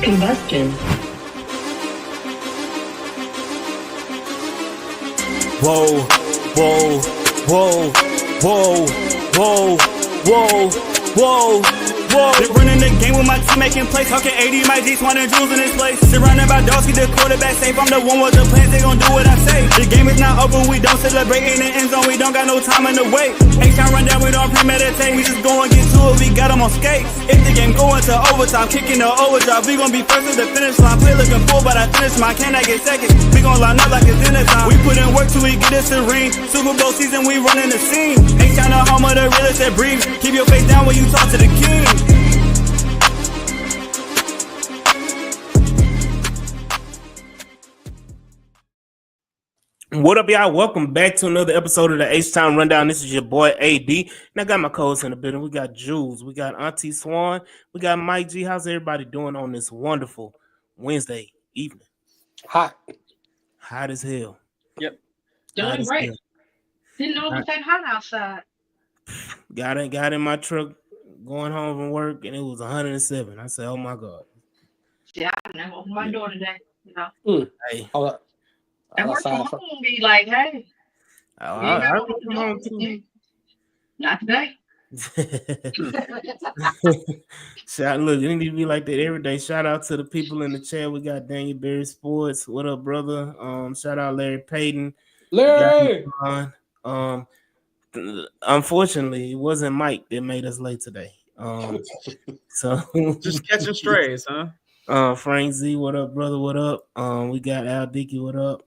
Combustion. Whoa, whoa, whoa, whoa, whoa, whoa, whoa, whoa. They're running the game with my team making plays. Talking 80, my G's, wanting jewels in this place. Surrounded by dogs, keep the quarterback safe. I'm the one with the plans, they gon' do what I say. The game is not over, we don't celebrate in the end zone. We don't got no time in the wait. H-time run down, we don't premeditate. We just go and get to it, we got them on skates. If the game going to overtime, kicking the overdrive, we gon' be first at the finish line. Play looking full, but I finish mine. Can I get second? We gon' line up like it's dinner time. We put in work till we get us a ring. Super Bowl season, we running the scene. H-time the home of the realest that breathe. Keep your face down when you talk to the king. What up, y'all? Welcome back to another episode of the H-Time Rundown. This is your boy, AD. And I got my co-hosts in the building. We got Jules. We got Auntie Swan. We got Mike G. How's everybody doing on this wonderful Wednesday evening? Hot. Hot as hell. Yep. Doing great. Didn't know it was that hot outside. Got in my truck going home from work, and it was 107. I said, oh, my God. Yeah, I know. Open my door today. You know. Hey. I work from home and be like, hey. I work from home too. Not today. Look, it need to be like that every day. Shout out to the people in the chat. We got Daniel Berry Sports. What up, brother? Shout out Larry Payton. Larry. Unfortunately, it wasn't Mike that made us late today. So just catching strays, huh? Frank Z, what up, brother? What up? We got Al Dickey, what up?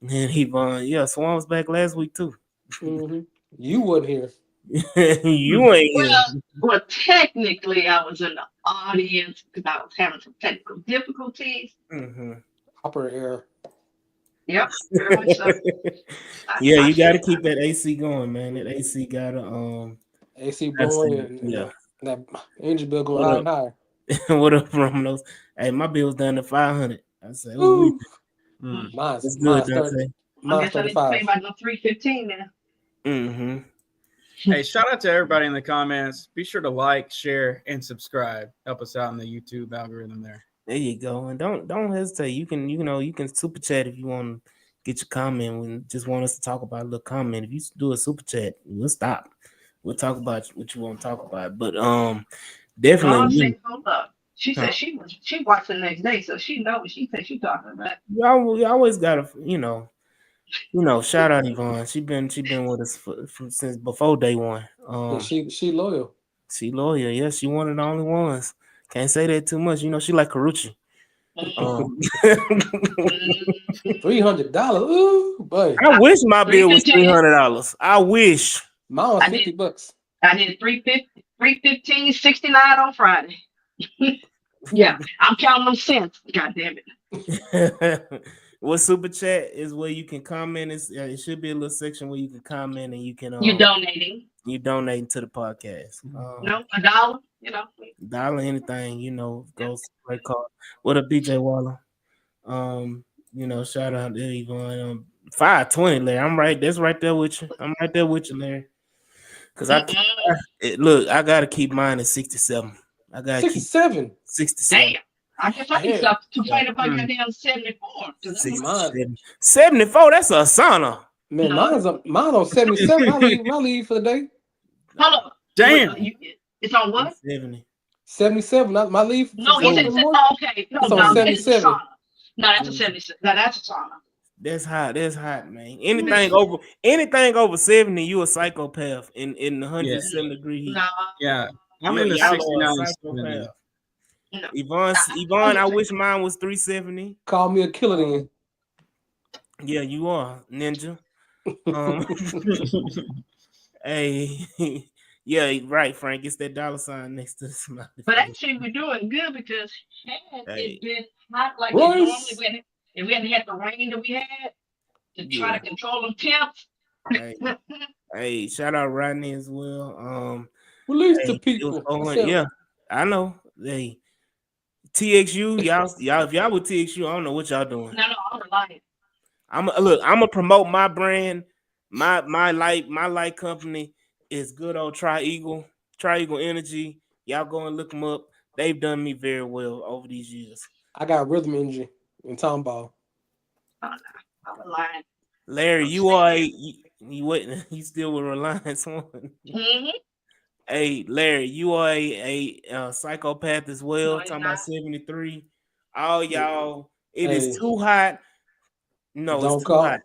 And Yvonne, Swan was back last week too. Mm-hmm. You wasn't here. You ain't here. Well, technically, I was in the audience because I was having some technical difficulties. Mm-hmm. Upper air. Yep. Very much so. Yeah, you got to keep that AC going, man. That AC got to AC blowing. Yeah. That engine bill going higher and higher. What up, Romano's? Hey, my bill's down to $500. I said, Mine's good, Dante. I guess I need to pay about the $315 now. Mm-hmm. Hey, shout out to everybody in the comments. Be sure to like, share, and subscribe. Help us out in the YouTube algorithm there. There you go. And don't hesitate. You can super chat if you want to get your comment. We just want us to talk about a little comment. If you do a super chat, we'll stop. We'll talk about what you want to talk about. But definitely. Hold up. She said she watched the next day, so she knows what she said she's talking about. You always gotta, shout out Yvonne. She been with us since before day one. She loyal. She loyal, yeah. She one of the only ones. Can't say that too much. She like Carucci. $300. Ooh, boy. I wish my bill was $300. I wish. Mine was $50. I did $315.69 on Friday. Yeah, I'm counting them cents. God damn it. What super chat is where you can comment. It should be a little section where you can comment and you can. You're donating. You donating to the podcast. No, $1. Dollar anything. Goes to play card. What up, DJ Waller? Shout out to Yvonne. 520, Larry. I'm right. That's right there with you. I'm right there with you, Larry. Because I gotta keep mine at 67. I got 67. 67. Damn. I guess I can stop complaining about your damn 74. 74, that's a sauna. Man, mine's on 77. I leave for the day. Hold on. Damn. It's on what? 77. My leave. No, he said, okay. No, it's on 77. No, that's a 77. No, that's a sauna. That's hot. That's hot, man. Anything over 70, you a psychopath in the 107 degree heat. Nah. Yeah. I'm in the 69. No. Yvonne, I wish mine was 370. Call me a killer then. Yeah, you are, ninja. Hey, yeah, right, Frank. It's that dollar sign next to the smiley. But actually, we're doing good because it's been hot like it normally. And we hadn't had the rain that we had to try to control them temps. Hey, shout out Rodney as well. Release the people. Yeah, I know. Hey, TXU, y'all, if y'all with TXU, I don't know what y'all doing. No, I'm lying. I'm gonna promote my brand. My light company is good old Tri-Eagle Energy. Y'all go and look them up. they've done me very well over these years. I got rhythm injury in Tom Ball. Oh, no, I'm lying. Larry, I'm you are saying. you waiting? You still with Reliance on? Mm-hmm. Hey, Larry, you are a psychopath as well. No, it's Talking not. about 73. All y'all, it is Hey, too hot. No, it's don't too hot.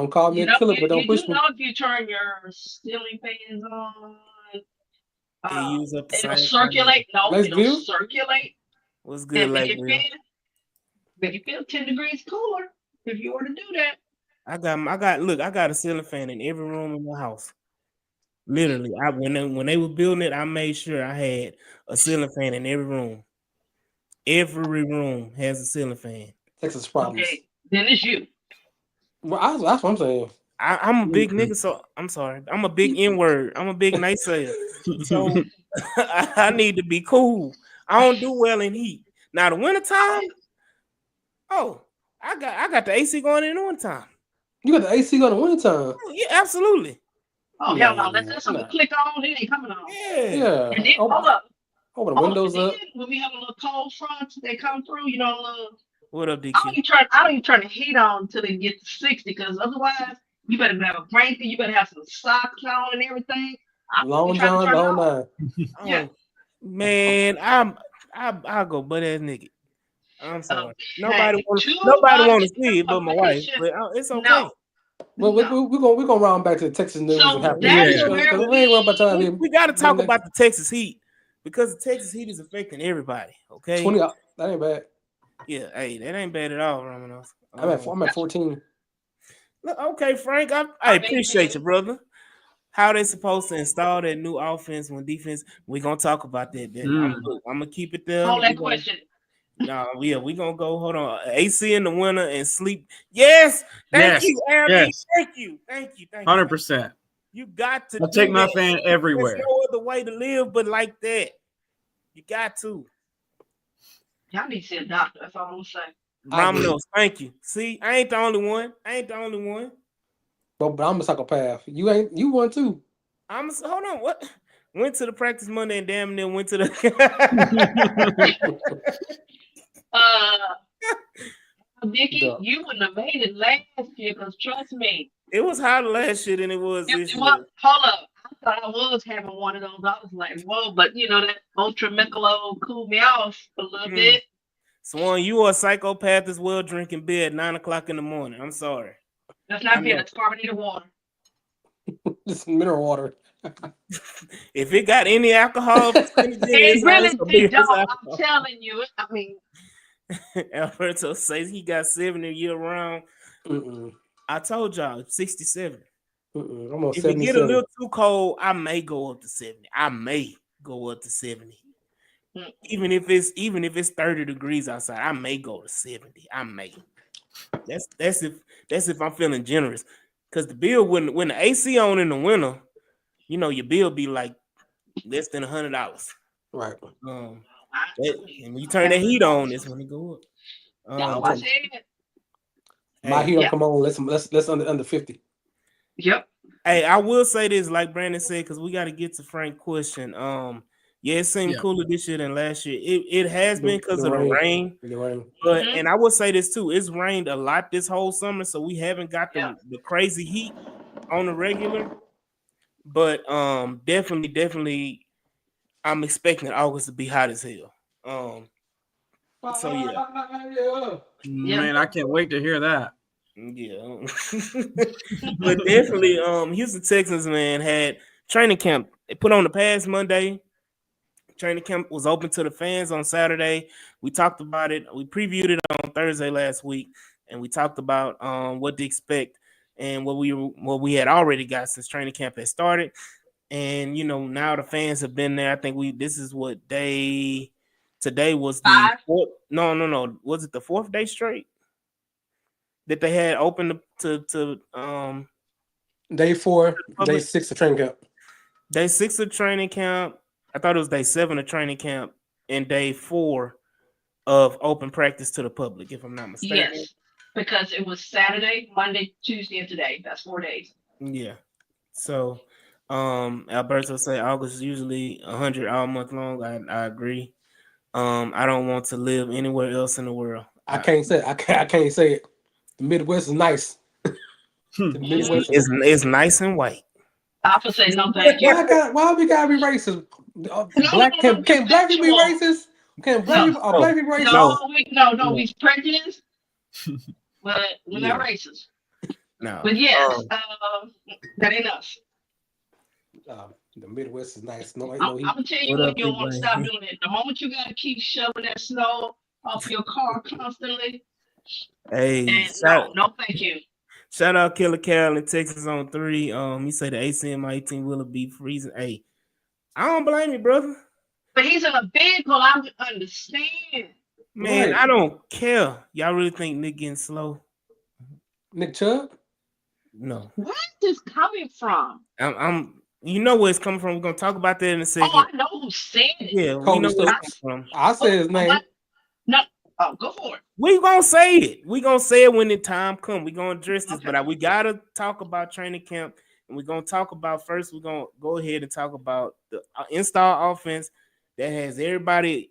call me You a know, killer, you, but don't you do push me. know if you turn your ceiling fans on, It use up the it'll same time. circulate. No, Let's it'll view. circulate What's good, and Lakeville? make you feel 10 degrees cooler if you were to do that. I got a ceiling fan in every room in my house. Literally, when they were building it, I made sure I had a ceiling fan in every room. Every room has a ceiling fan. Texas problems. Okay, then it's you. Well, that's what I'm saying. I'm a big nigga, so I'm sorry. I'm a big N-word. I'm a big naysayer. So I need to be cool. I don't do well in heat. Now the wintertime, oh, I got the AC going in the wintertime. You got the AC on the wintertime. Oh, yeah, absolutely. Oh, hell no. That's something to click on. It ain't coming on. Yeah. And then, Open, hold up. open the windows And up. then when we have a little cold front, they come through, you know, What up, I DQ? don't even turn the heat on until they get to 60, because otherwise you better have a blanket, you better have some socks on and everything. Long John, long nine. Yeah. Man, I'll go butt ass nigga. I'm sorry. Okay. Nobody want to see it but my wife, information. but it's okay. No. Well, we're gonna round back to the Texas news So and happen. that's Yeah. where We ain't run by time here. We got to talk about the Texas Heat because the Texas Heat is affecting everybody. Okay, 20. That ain't bad. yeah, hey, that ain't bad at all, Romanos. I'm at 14. Look, okay, Frank, I appreciate you, brother. How they supposed to install that new offense when defense? We gonna talk about that. I'm gonna keep it there. Hold that question. No, yeah, we gonna go. Hold on, AC in the winter and sleep. Yes, thank you, Abby. Yes. Thank you. 100%. You got to I'll take my fan There's everywhere. no other way to live but like that. You got to. Y'all need to see a doctor. That's all I'm gonna say. Romanos, thank you. See, I ain't the only one. But I'm a psychopath. You one too. Hold on. What? Went to the practice Monday and damn near went to the. Vicky, you wouldn't have made it last year, because trust me. It was hotter last year than it was this year. Hold up. I thought I was having one of those. I was like, whoa, but you know, that Ultra Michelob cooled me off a little bit. Swan, you are a psychopath as well, drinking beer at 9 o'clock in the morning. I'm sorry. That's not beer, that's carbonated water. It's mineral water. If it got any alcohol, it really don't. I'm telling you. I mean, Alberto says he got 70 year round. I told y'all 67. If it get a little too cold, I may go up to 70. Even if it's 30 degrees outside, I may go to 70. I may. That's if I'm feeling generous. Because the bill when the AC on in the winter, you know, your bill be like less than $100. Right. And when you turn the heat on, that's when it go up. My heat don't come on. Let's under 50. Yep. Hey, I will say this, like Brandon said, because we got to get to Frank's question. Yeah, it seemed cooler this year than last year. It has been because of the rain. But and I will say this too, it's rained a lot this whole summer, so we haven't got the crazy heat on the regular. But definitely I'm expecting August to be hot as hell. So yeah. Man, I can't wait to hear that. Yeah. But definitely Houston Texans, man, had training camp. They put on the past Monday. Training camp was open to the fans on Saturday. We talked about it. We previewed it on Thursday last week, and we talked about what to expect and what we had already got since training camp had started. And you know, now the fans have been there. I think this is what day. Today was the fourth. No. Was it the fourth day straight that they had open to Day 4, day 6 of training camp. Day 6 of training camp. I thought it was day 7 of training camp and day 4 of open practice to the public, if I'm not mistaken. Yes, because it was Saturday, Monday, Tuesday, and today. That's 4 days. Yeah. So, Alberto say August is usually 100 all month long. I agree. I don't want to live anywhere else in the world. I can't say I can't say it. The Midwest is nice. The Midwest is It's nice and white. I would say no, thank you. why we gotta be racist? No, Black no, can't black people be factual. racist? Can black No, people are black people racist? no, we prejudiced, but we're not racist. No. But yes, that ain't us. The Midwest is nice. No, I'm no heat. gonna tell you What when up, you don't want to big stop man? doing it. The moment you gotta keep shoving that snow off your car constantly, Hey, and no, thank you. shout out Killer Cal and Texas on 3. He said the ACMI team will be freezing. Hey, I don't blame you, brother. But he's in a vehicle. I would understand. Man, I don't care. Y'all really think Nick getting slow? Nick Chubb? No. Where's this coming from? I'm you know where it's coming from. We're gonna talk about that in a second. Oh, I know who said it. Yeah, we know where it's coming from. I say his name. No, go for it. We gonna say it. We gonna say it when the time comes. We gonna address this, but we gotta talk about training camp, and we're gonna talk about first. We're gonna go ahead and talk about the install offense that has everybody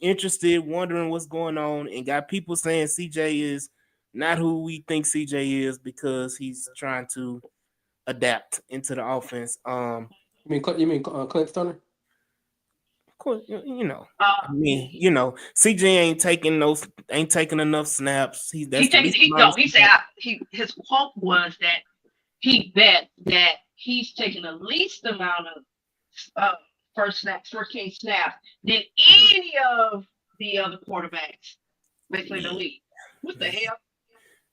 interested, wondering what's going on, and got people saying CJ is not who we think CJ is because he's trying to adapt into the offense. You mean Clint Stoner? Of course, CJ ain't taking enough snaps. He said his quote was that he bet that he's taking the least amount of first team snaps than any of the other quarterbacks, basically the league. What the hell?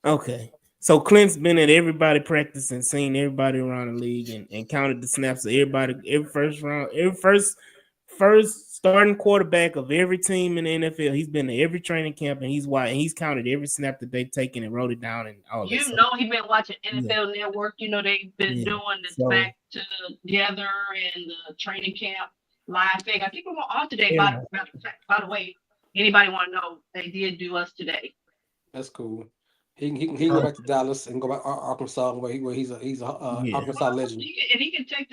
Okay. So Clint's been at everybody practicing, seen everybody around the league and counted the snaps of everybody, every first starting quarterback of every team in the NFL. He's been to every training camp and he's counted every snap that they've taken and wrote it down and all that. He's been watching NFL Network. They've been doing this back together and the training camp live thing. I think we were on today. By the way, anybody want to know? They did do us today. That's cool. He can go back to Dallas and go back to Arkansas where he's a Arkansas legend. He can take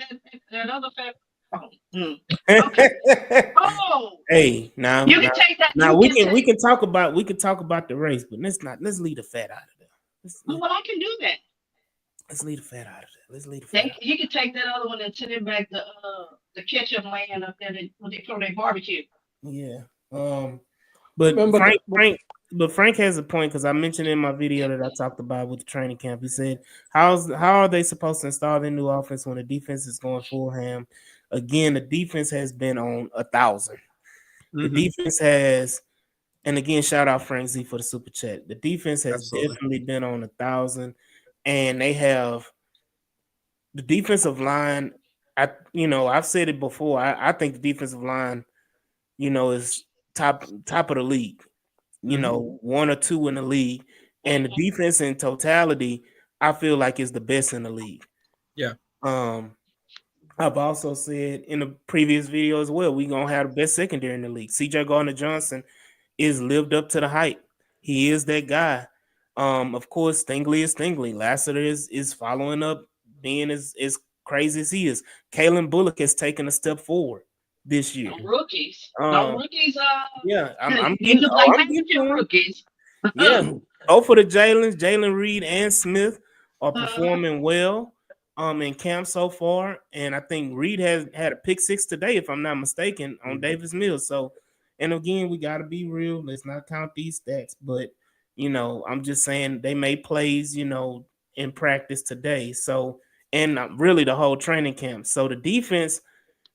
that other fact. Okay. Hey, now you can take that. Now we can talk about the race, but let's leave the fat out of there. Well, I can do that. Let's leave the fat out of there. He can take that other one and send it back to the ketchup land up there when they throw their barbecue. Yeah. But Frank has a point because I mentioned in my video that I talked about with the training camp. He said, "How are they supposed to install their new offense when the defense is going full ham?" Again, the defense has been on 1,000. Mm-hmm. The defense has, and again, shout out Frank Z for the super chat. The defense has definitely been on 1,000, and they have the defensive line. I've said it before. I think the defensive line, is top of the league. 1 or 2 in the league, and the defense in totality, I feel like is the best in the league. Yeah. I've also said in the previous video as well, we're gonna have the best secondary in the league. CJ Gardner-Johnson is lived up to the hype. He is that guy. Of course, Stingley is Stingley. Lassiter is following up, being as crazy as he is. Kalen Bullock has taken a step forward this year. Rookies. Yeah, I'm getting rookies. Yeah. For the Jalen Reed and Smith are performing well in camp so far. And I think Reed has had a pick 6 today, if I'm not mistaken, on Davis Mills. So, and again, we gotta be real. Let's not count these stats, but I'm just saying they made plays, in practice today. So, and really the whole training camp. So the defense,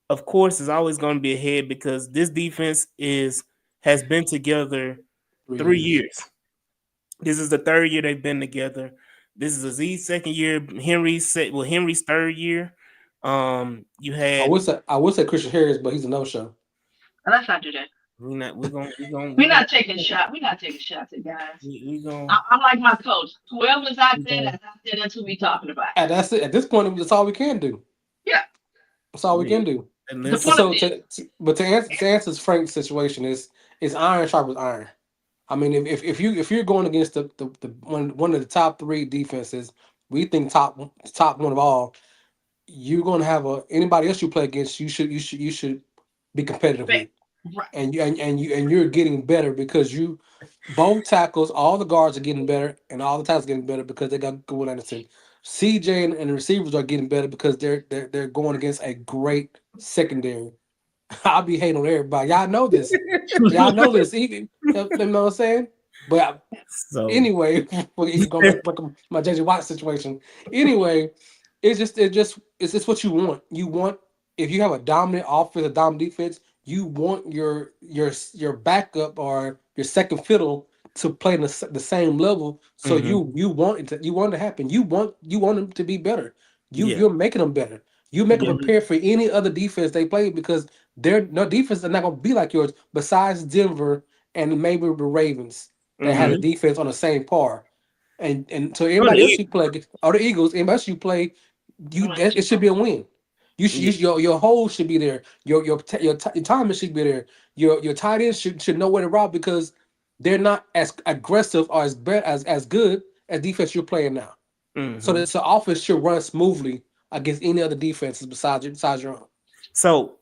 of course, is always going to be ahead because this defense has been together 3 years. This is the 3rd year they've been together. This is Aziz's 2nd year. Henry's 3rd year. You had. I would say Christian Harris, but he's a no-show. Let's not do that. We're not taking shots. We're not taking shots at guys. I'm like my coach. Whoever's out there, that's who we talking about. And that's it. At this point, that's all we can do. Yeah. That's all we can do. But to answer Frank's situation is iron sharpens iron. I mean, if you're going against the one of the top 3 defenses, we think top one of all, you're gonna have anybody else you play against. You should be competitive with, Right. and you're getting better because both tackles, all the guards are getting better, and all the tackles are getting better because they got Will Anderson. CJ and the receivers are getting better because they're going against a great secondary. I'll be hating on everybody. Y'all know this. Y'all know this. You know what I'm saying? But So anyway, we're going back to my JJ Watt situation. Anyway, it's just what you want. You want, if you have a dominant offense, a dominant defense, you want your backup or your second fiddle to play in the same level. So you want it to happen. You want them to be better. yeah, You're making them better. You make them yeah. prepare for any other defense they play because their no defense are not gonna be like yours. Besides Denver and maybe the Ravens that had a defense on the same par, and so Oh, anybody else you play, or the Eagles, anybody else you play, it should be a win. Your hole should be there. Your timing should be there. Your tight ends should know where to route because they're not as aggressive or as good as defense you're playing now. So the offense should run smoothly against any other defenses besides your own. So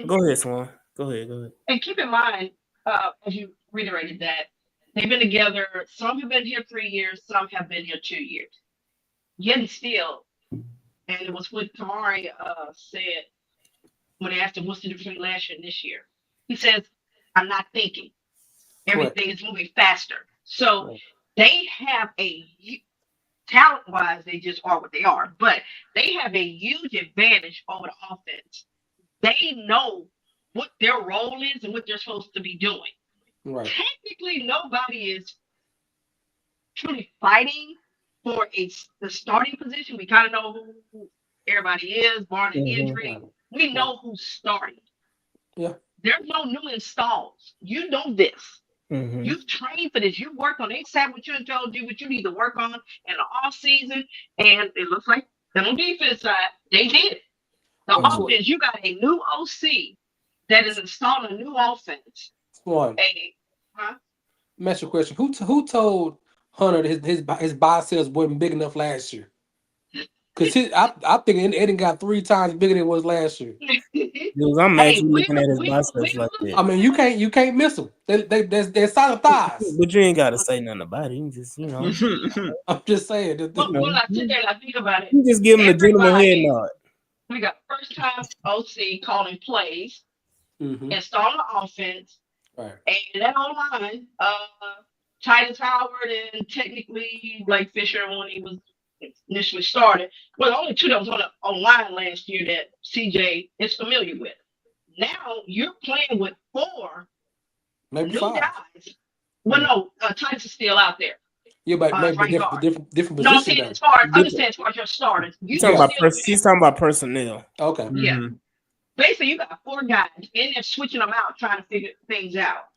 go ahead, Swan. Go ahead. And keep in mind, as you reiterated that they've been together. Some have been here 3 years. Some have been here 2 years. Yet and still, and it was what Kamari said when they asked him what's the difference between last year and this year. He says, "I'm not thinking. Everything is moving faster." So they have talent-wise, they just are what they are. But they have a huge advantage over the offense. They know what their role is and what they're supposed to be doing. Right. Technically, nobody is truly fighting for the starting position. We kind of know who everybody is, barring injury. We know who's starting. Yeah. There's no new installs. You know this. You've trained for this. You worked on it. They sat with you and told you what you need to work on in the off season. And it looks like on the defense side, they did it. The offense, you got a new OC that is installing a new offense. One. Ask you a question. Who told Hunter that his biceps wasn't big enough last year? Because I think it didn't got 3 times bigger than it was last year. Dude, I'm actually looking at his biceps like that. I mean, you can't miss them. They're solid thighs. But you ain't got to say nothing about it. You just, I'm just saying. When I sit there and I think about it, you just give him a gentleman head nod. We got first time OC calling plays, installing the offense, right. And that online, Titus Howard and technically Blake Fisher when he was initially started. Well, the only 2 that was on line last year that CJ is familiar with. Now you're playing with 4 maybe new 5 guys. Well, no, Titus is still out there. Yeah, but maybe right different position. No, I'm saying as far as your starters. He's talking about personnel. Okay. Yeah. Basically, you got 4 guys in there switching them out, trying to figure things out.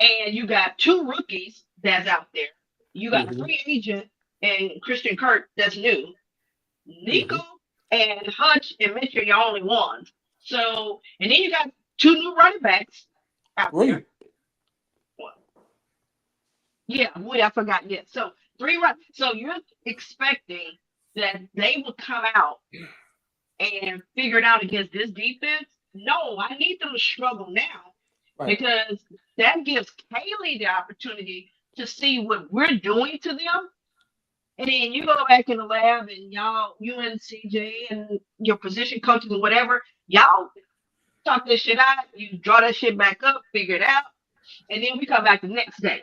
And you got 2 rookies that's out there. You got a free agent and Christian Kirk that's new. Nico and Hutch and Mitch are your only ones. So, and then you got 2 new running backs out there. Yeah, I forgot. Yeah, so 3 runs. So you're expecting that they will come out and figure it out against this defense? No, I need them to struggle now because that gives Kaylee the opportunity to see what we're doing to them. And then you go back in the lab and you and CJ and your position coaches and whatever, y'all talk this shit out. You draw that shit back up, figure it out. And then we come back the next day.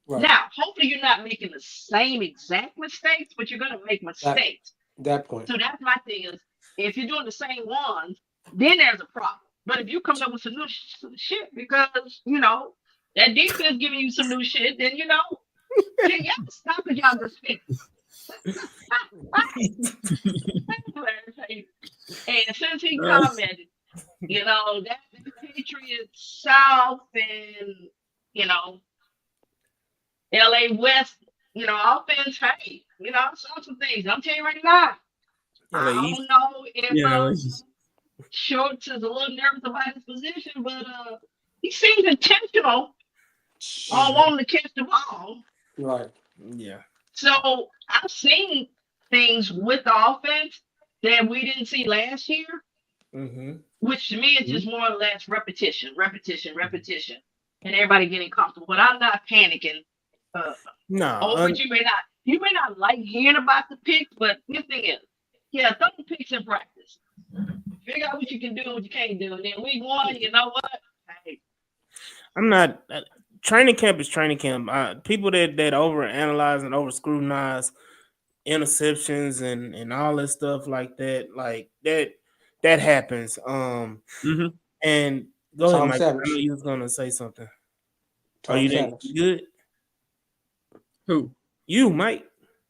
Right. Now, hopefully you're not making the same exact mistakes, but you're going to make mistakes. That point. So that's my thing is, if you're doing the same ones, then there's a problem. But if you come up with some new shit because, that defense giving you some new shit, then, then y'all stop it, y'all just speak. And since he commented, that Patriots South and, LA West, offense, hey, I saw some things. I'm telling you right now. I don't know if Schultz is a little nervous about his position, but he seems intentional on wanting to catch the ball. Right. Yeah. So I've seen things with the offense that we didn't see last year, Mm-hmm. which to me is just more or less repetition, and everybody getting comfortable. But I'm not panicking. No, Over you may not like hearing about the picks, but the thing is, yeah, throw the picks in practice. Figure out what you can do and what you can't do, and then week 1, you know what? Hey, I'm not. Training camp is training camp. People that overanalyze and over scrutinize interceptions and all that stuff like that happens. Mm-hmm. And go ahead, Tom Mike. I Savage. know you was gonna say something. Are Tom you there? Savage. You good? Who? You, Mike. You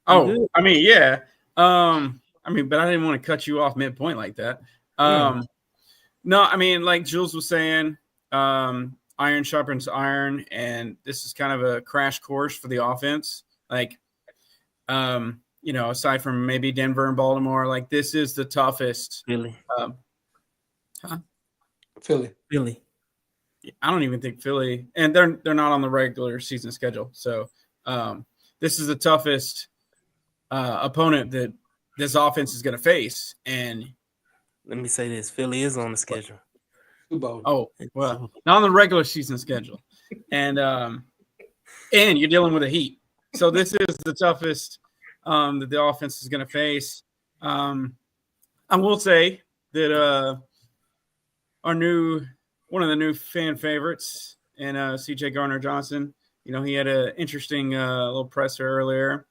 Oh, good? I mean, yeah. But I didn't want to cut you off midpoint like that. No, I mean, like Jules was saying, iron sharpens iron, and this is kind of a crash course for the offense. Like, aside from maybe Denver and Baltimore, like this is the toughest. Philly. Philly. I don't even think Philly, and they're not on the regular season schedule. So this is the toughest opponent that this offense is going to face. And Let me say this: Philly is on the schedule. Oh, well, not on the regular season schedule, and you're dealing with the Heat. So this is the toughest that the offense is going to face. I will say that one of the new fan favorites, and C.J. Gardner-Johnson, he had an interesting little presser earlier.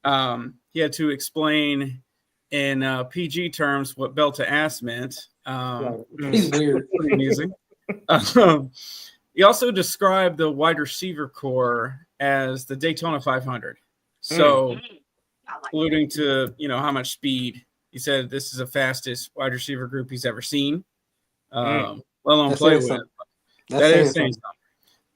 He had to explain in PG terms what belt to ass meant. He's weird. Pretty amusing. He also described the wide receiver core as the Daytona 500. So, alluding to how much speed. He said this is the fastest wide receiver group he's ever seen. Let alone That's play saying with. something. That is saying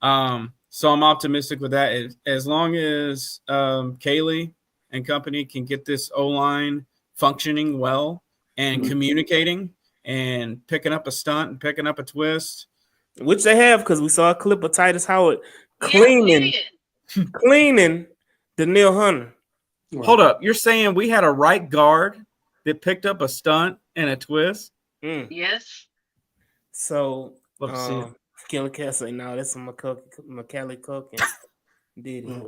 something. So I'm optimistic with that. As long as Kaylee and company can get this O-line functioning well and communicating and picking up a stunt and picking up a twist. Which they have, because we saw a clip of Titus Howard cleaning Daniil Hunter. Right. Hold up. You're saying we had a right guard that picked up a stunt and a twist? Yes. So, Love to see it. Killer Cat say, no, that's some Macaulay Culkin did it.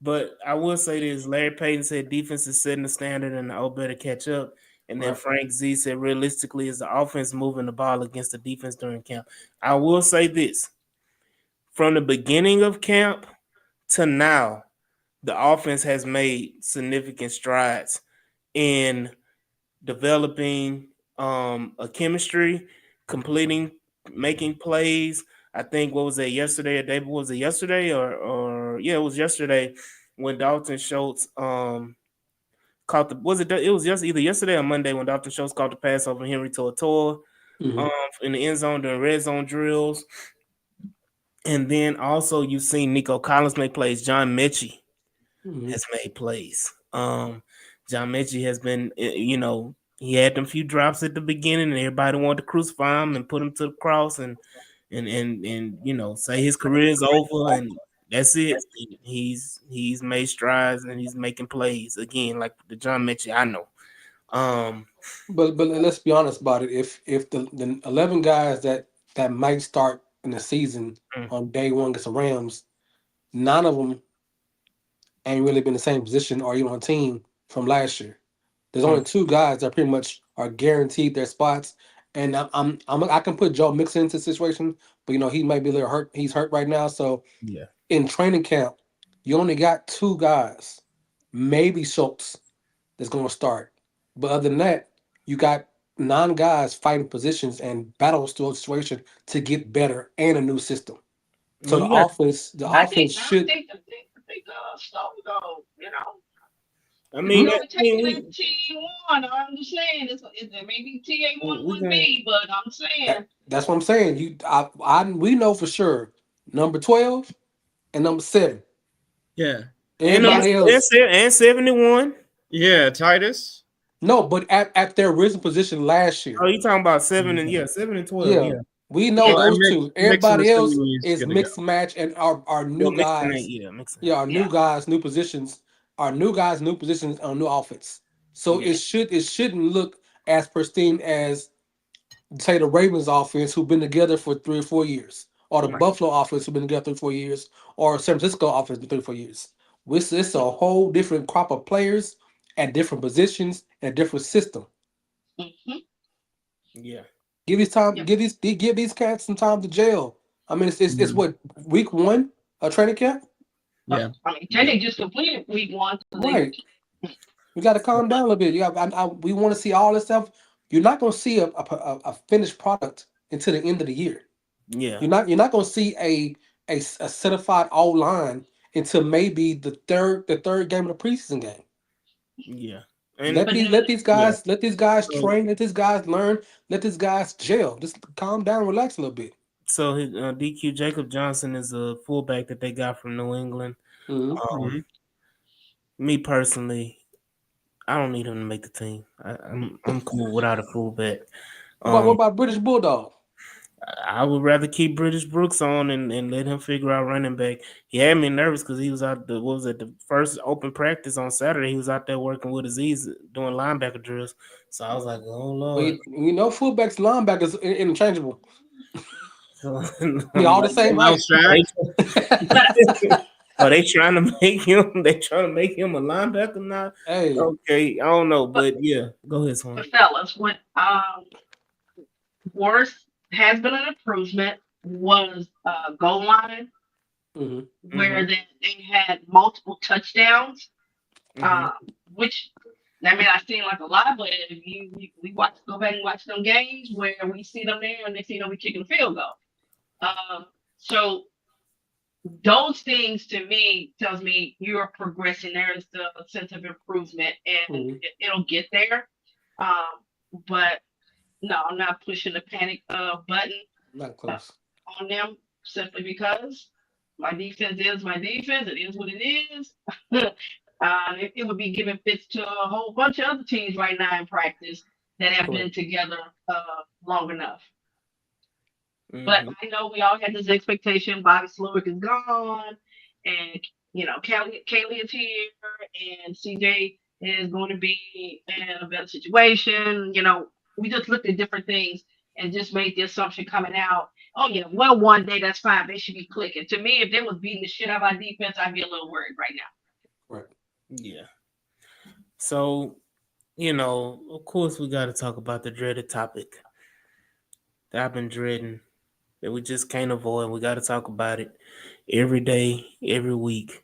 But I will say this: Larry Payton said defense is setting the standard, and the O better catch up. And then Frank Z said, realistically, is the offense moving the ball against the defense during camp? I will say this: from the beginning of camp to now, the offense has made significant strides in developing a chemistry, completing, making plays. I think, what was it, yesterday or day? Was it yesterday or yeah, it was yesterday when Dalton Schultz caught the, it was just either yesterday or Monday when Dalton Schultz caught the pass over Henry To'oTo'o in the end zone during red zone drills. And then also you've seen Nico Collins make plays. John Mechie has made plays. John Mechie has been, he had them few drops at the beginning and everybody wanted to crucify him and put him to the cross and say his career is over and that's it. He's made strides and he's making plays again, like the John Mechie I know. But let's be honest about it. If the 11 guys that might start in the season on day one against the Rams, none of them ain't really been in the same position or even on team from last year. There's only 2 guys that pretty much are guaranteed their spots. And I can put Joe Mixon into the situation, but he might be a little hurt. He's hurt right now. So in training camp, you only got 2 guys, maybe Schultz, that's going to start. But other than that, you got 9 guys fighting positions and battles to a situation to get better and a new system. So the offense should. I think Stone go, I mean, T1. I'm just saying, maybe TA1 would be, but I'm saying that's what I'm saying. We know for sure number 12 and number 7. Yeah, Everybody else and 71. Yeah, Titus. No, but at their original position last year. Oh, you talking about 7 and 7 and 12? Yeah. We know those 2. Everybody else is mixed match, and our new guys. Our new guys, new positions. Our new guys, new positions on new offense. So it shouldn't look as pristine as say the Ravens offense who've been together for 3 or 4 years, or the Right. Buffalo offense who've been together 3 or 4 years, or San Francisco offense been 3 or 4 years. It's a whole different crop of players at different positions and a different system. Mhm. Yeah. Give these time. Yep. Give these cats some time to jail. I mean, it's Mhm. what week one a training camp, Yeah. I mean, Yeah. they just completed week 1, so they right? We got to calm down a little bit. You got, we want to see all this stuff. You're not going to see a finished product until the end of the year. Yeah. You're not going to see a certified O line until maybe the third game of the preseason game. Yeah. Let And but these then let these yeah. guys let these guys So train. Let these guys learn. Let these guys jail. Just calm down, relax a little bit. so his, DQ Jacob Johnson is a fullback that they got from New England. Mm-hmm. Um, me personally, I don't need him to make the team. I'm cool without a fullback. What Um, about British Bulldog? I would rather keep British Brooks on and let him figure out running back. He had me nervous because he was out the what was it the first open practice on Saturday. He was out there working with Aziz doing linebacker drills. So I was like, oh Lord. We know fullbacks, linebackers interchangeable. So We I'm all the like, same Miles height. Jack. but are they trying to make him? They trying to make him a linebacker now? Hey, Okay, I don't know, but but yeah, go ahead, Swan. but fellas, what worse has been an improvement was goal line hmm where Mm-hmm. they had multiple touchdowns, Mm-hmm. which I mean I seen like a lot, but if we watch go back and watch them games where we see them there and they see them we kicking a field goal. So those things to me tells me you're progressing. There's the sense of improvement, and hmm it'll get there. But no, I'm not pushing the panic button not uh, close. on them simply because my defense is my defense. It is what it is. It would be giving fits to a whole bunch of other teams right now in practice that have been Correct. together long enough. But Mm-hmm. I know we all had this expectation. Bobby Slowick is gone, and Kaylee is here, and CJ is going to be in a better situation. We just looked at different things and just made the assumption coming out. Oh yeah, well one day that's fine. They should be clicking. To me, if they was beating the shit out of our defense, I'd be a little worried right now. Right. Yeah. So of course, we got to talk about the dreaded topic that I've been dreading that we just can't avoid. We got to talk about it every day, every week.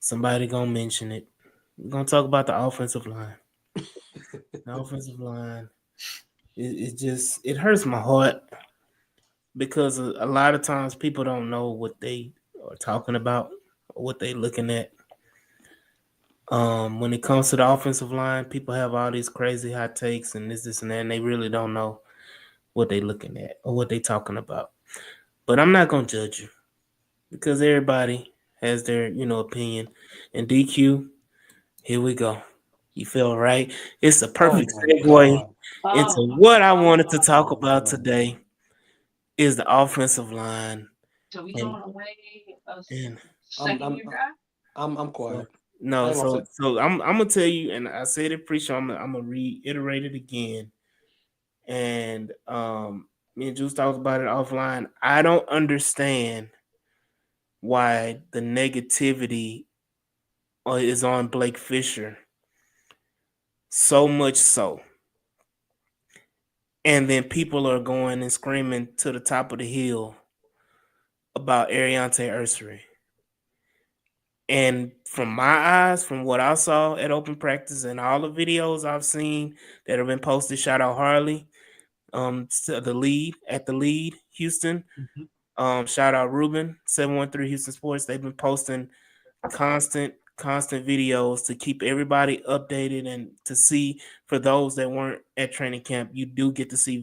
Somebody gonna mention it. We're gonna talk about the offensive line. The offensive line. It just it hurts my heart because a lot of times people don't know what they are talking about or what they looking at. When it comes to the offensive line, people have all these crazy hot takes and this and that, and they really don't know what they looking at or what they talking about. But I'm not gonna judge you because everybody has their opinion. And DQ, here we go. You feel right? It's a Oh perfect my segue God. into Oh, what I wanted to oh. talk Oh about God. today is the offensive line. So we And throwing away a and I'm second I'm year guy? I'm so quiet. I no, ain't gonna so say. so I'm gonna tell you, and I said it pre-show. I'm gonna reiterate it again. And me and Juice talked about it offline. I don't understand why the negativity is on Blake Fisher so much so, and then people are going and screaming to the top of the hill about Ariante Ursery. And from my eyes, from what I saw at open practice and all the videos I've seen that have been posted, shout out Harley, to the lead Houston. Mhm. Shout out Ruben, 713 Houston Sports. They've been posting constant videos to keep everybody updated and to see for those that weren't at training camp, you do get to see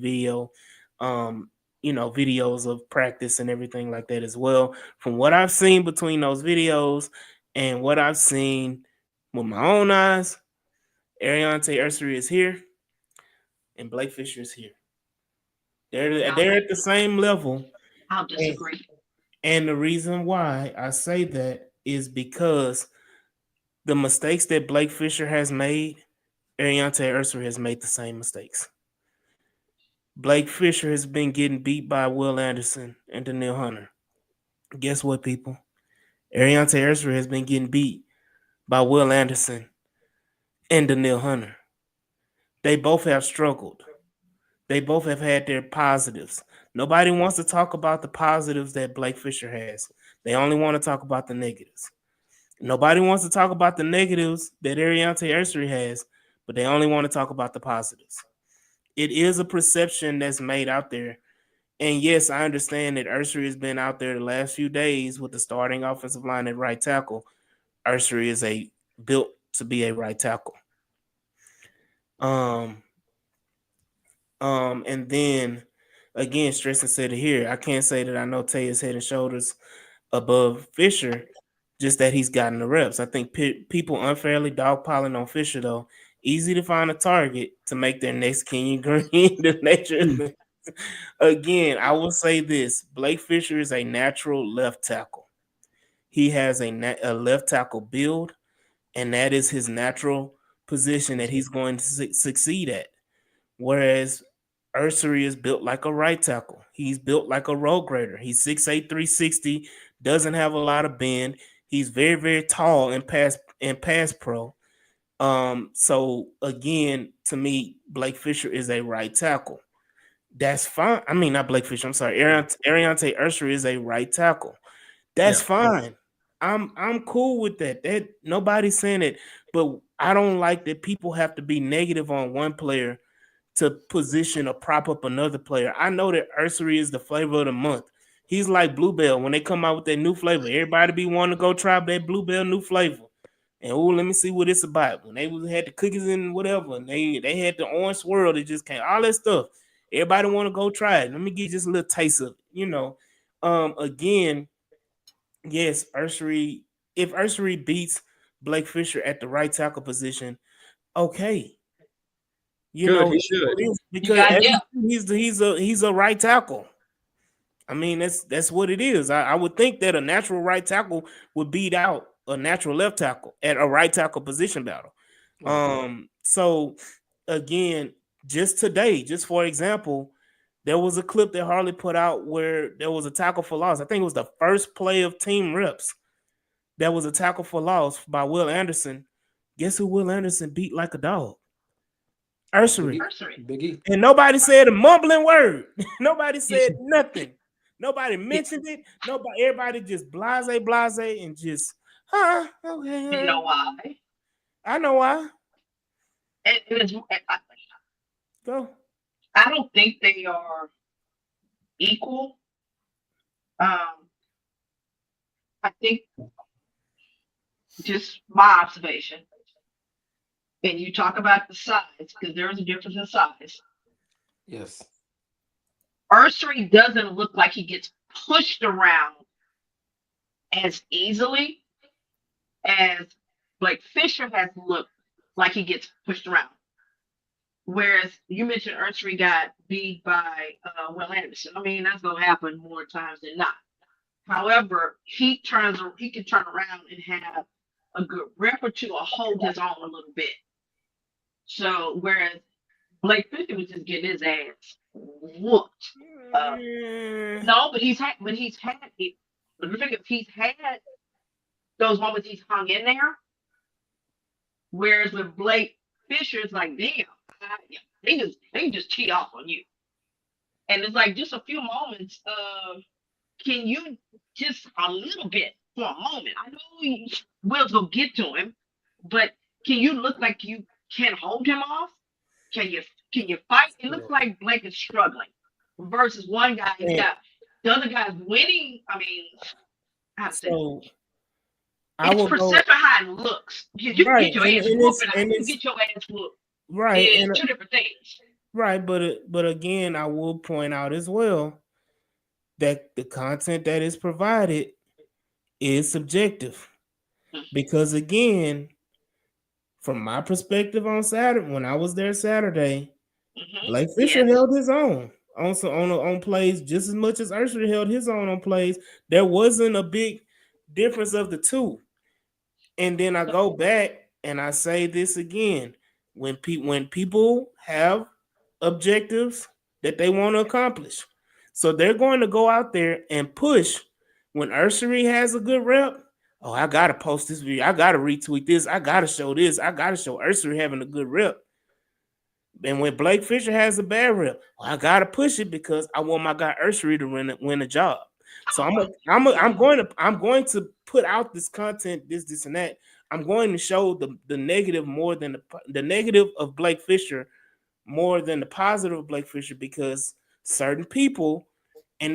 um, videos of practice and everything like that as well. From what I've seen between those videos and what I've seen with my own eyes, Ariante Ursery is here and Blake Fisher is here. I'll, They're at the same level. I'll And, disagree. and the reason why I say that is because the mistakes that Blake Fisher has made Ariante Urser has made the same mistakes. Blake Fisher has been getting beat by Will Anderson and Daniil Hunter. Guess what, people? Ariante Urser has been getting beat by Will Anderson and Daniil Hunter. They both have struggled. They both have had their positives. Nobody wants to talk about the positives that Blake Fisher has. They only want to talk about the negatives. Nobody wants to talk about the negatives that Ariante Ursery has, but they only want to talk about the positives. It is a perception that's made out there. And yes, I understand that Ursery has been out there the last few days with the starting offensive line at right tackle. Ursery is built to be a right tackle. And then again, Stresson said it here. I can't say that I know Tay is head and shoulders above Fisher, just that he's gotten the reps. I think people unfairly dogpiling on Fisher, though. Easy to find a target to make their next Kenyon Green. The nature again, I will say this: Blake Fisher is a natural left tackle. He has a left tackle build, and that is his natural position that he's going to succeed at. Whereas Ursery is built like a right tackle. He's built like a road grader. He's 6'8", 360, doesn't have a lot of bend. He's very, very tall in pass pro. So again, to me, Blake Fisher is a right tackle. That's fine. I mean, not Blake Fisher. I'm sorry. Ariante Ursery is a right tackle. That's fine. I'm cool with that. That nobody's saying it, but I don't like that people have to be negative on one player to position or prop up another player. I know that Ursery is the flavor of the month. He's like Bluebell. When they come out with that new flavor, everybody be wanting to go try that Bluebell new flavor. And let me see what it's about. When they had the cookies and whatever, and they had the orange swirl that just came, all that stuff. Everybody want to go try it. Let me get just a little taste of it. Again, yes, Ursery. If Ursery beats Blake Fisher at the right tackle position, okay. He should. Because he's a right tackle. I mean, that's what it is. I would think that a natural right tackle would beat out a natural left tackle at a right tackle position battle. So again, just today, just for example, there was a clip that Harley put out where there was a tackle for loss. I think it was the first play of team reps. There was a tackle for loss by Will Anderson. Guess who Will Anderson beat like a dog? Ursery. Biggie. And nobody said a mumbling word. Nobody said nothing. Nobody mentioned it. Everybody just blase and just, okay. You know why? I know why. Go. I don't think they are equal. I think just my observation, and you talk about the size, because there is a difference in size. Yes. Ursery doesn't look like he gets pushed around as easily as Blake Fisher has looked like he gets pushed around. Whereas you mentioned Ursery got beat by Will Anderson. I mean, that's going to happen more times than not. However, he can turn around and have a good rep or two or hold his own a little bit. So, whereas Blake Fisher was just getting his ass whooped. No, but he's had those moments he's hung in there. Whereas with Blake Fisher, it's like, damn, they just cheat off on you. And it's like just a few moments of, can you just a little bit for a moment? I know Will's gonna get to him, but can you look like you can hold him off? Can you fight? It looks like Blake is struggling versus one guy he's got the other guy's winning. I mean, it's perception how it looks. You can get your ass whooped and you get your ass whooped. Right. It's two different things. Right, but again, I will point out as well that the content that is provided is subjective. Because again, from my perspective on Saturday, when I was there Saturday, Blake Fisher held his own on plays just as much as Ursery held his own on plays. There wasn't a big difference of the two. And then I go back and I say this again. when people have objectives that they want to accomplish. So they're going to go out there and push when Ursery has a good rep. Oh, I gotta post this video. I gotta retweet this. I gotta show this. I gotta show Ursery having a good rep. And when Blake Fisher has a bad rep, well, I gotta push it because I want my guy Ursery to win a job. So I'm going to put out this content, this and that. I'm going to show the negative more than the negative of Blake Fisher more than the positive of Blake Fisher, because certain people have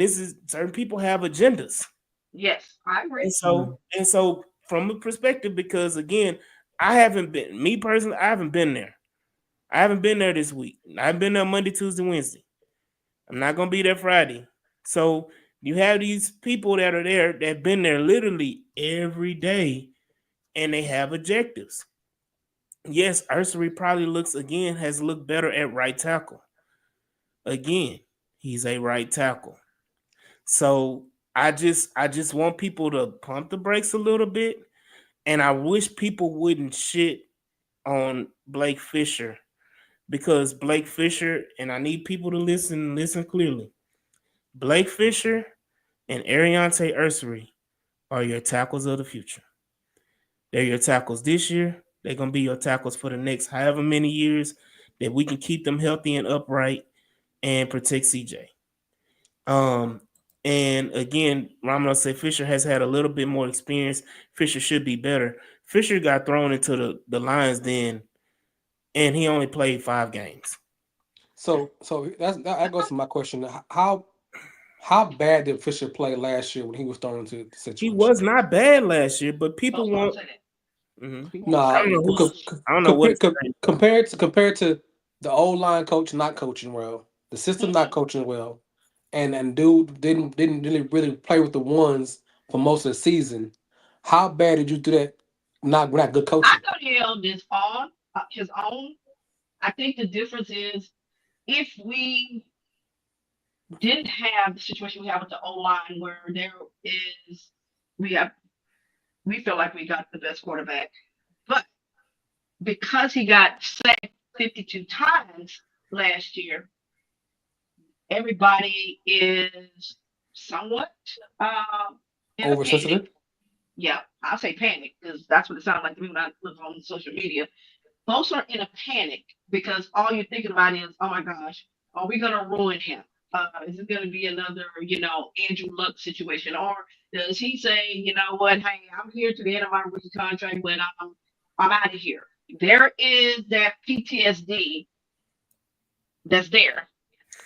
agendas. Yes, I agree. And so from a perspective, because again, I haven't been there. I haven't been there this week. I haven't been there Monday, Tuesday, Wednesday. I'm not gonna be there Friday. So you have these people that are there that have been there literally every day, and they have objectives. Yes, Ursery probably has looked better at right tackle. Again, he's a right tackle. So I just want people to pump the brakes a little bit, and I wish people wouldn't shit on Blake Fisher, because Blake Fisher, and I need people to listen clearly. Blake Fisher and Ariante Ursery are your tackles of the future. They're your tackles this year. They're going to be your tackles for the next however many years that we can keep them healthy and upright and protect CJ. And again, Romano said Fisher has had a little bit more experience. Fisher should be better. Fisher got thrown into the Lions den, and he only played 5 games. So that goes to my question. How bad did Fisher play last year when he was thrown into the situation? He was not bad last year, but people want. Mm-hmm. I don't know what compared to the O-line coach not coaching well, the system not coaching well, and dude didn't really play with the ones for most of the season. How bad did you do that? Not good coaching. I thought he held this on his own. I think the difference is if we didn't have the situation we have with the O-line where we feel like we got the best quarterback, but because he got sacked 52 times last year, everybody is somewhat oversensitive. Yeah, I'll say panic, because that's what it sounds like to me when I look on social media. Folks are in a panic because all you're thinking about is, oh my gosh, are we gonna ruin him? Is it gonna be another, Andrew Luck situation, or does he say, you know what, hey, I'm here to the end of my rookie contract, but I'm out of here. There is that PTSD that's there.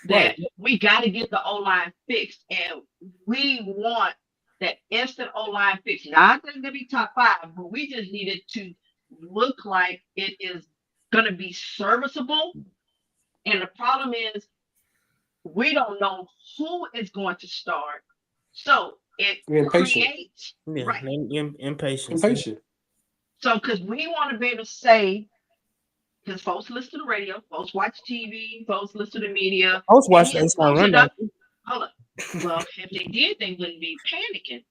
That we got to get the O-line fixed, and we want that instant O-line fix. Not that it's going to be top 5, but we just need it to look like it is going to be serviceable. And the problem is we don't know who is going to start. So it creates impatient. So because we want to be able to say, because folks listen to the radio, folks watch TV, folks listen to the media. Folks watch the rundown. Hold up. Well, if they did, they wouldn't be panicking.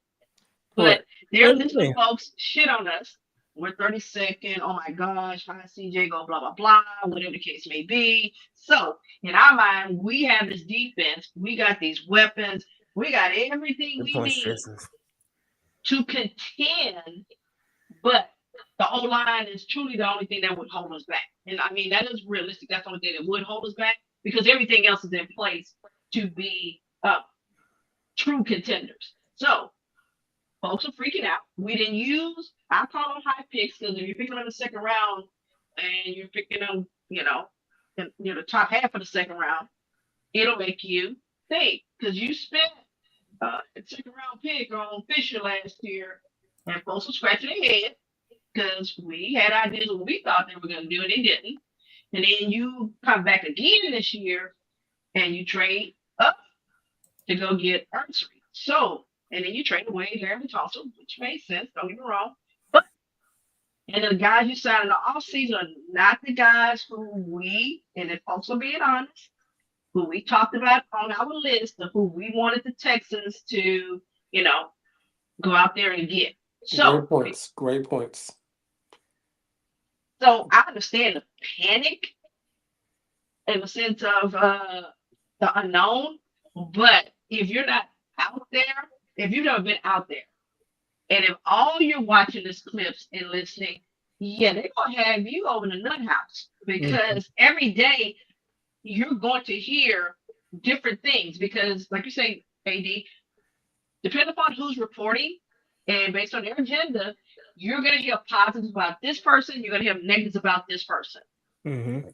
But there's some folks shit on us. We're 32nd. Oh my gosh, how CJ go, blah, blah, blah, whatever the case may be. So in our mind, we have this defense. We got these weapons. We got everything we need to contend. But the O-line is truly the only thing that would hold us back. And I mean, that is realistic. That's the only thing that would hold us back, because everything else is in place to be true contenders. So folks are freaking out. We didn't use, I call them high picks, because if you're picking them in the second round and you're picking them, in the top half of the second round, it'll make you think, because you spent a second round pick on Fisher last year, and folks were scratching their head because we had ideas of what we thought they were going to do, and they didn't. And then you come back again this year and you trade up to go get Ursery. So, and then you trade away Larry Thompson, which makes sense, don't get me wrong. But, and the guys you signed in the offseason are not the guys who and if folks are being honest, who we talked about on our list of who we wanted the Texans to, go out there and get. So Great points. So I understand the panic in the sense of the unknown, but if you're not out there, if you've never been out there, and if all you're watching is clips and listening, yeah, they're gonna have you over the nut house because every day you're going to hear different things. Because, like you say, AD, depending upon who's reporting and based on their agenda, you're gonna hear positives about this person, you're gonna hear negatives about this person. Mm-hmm.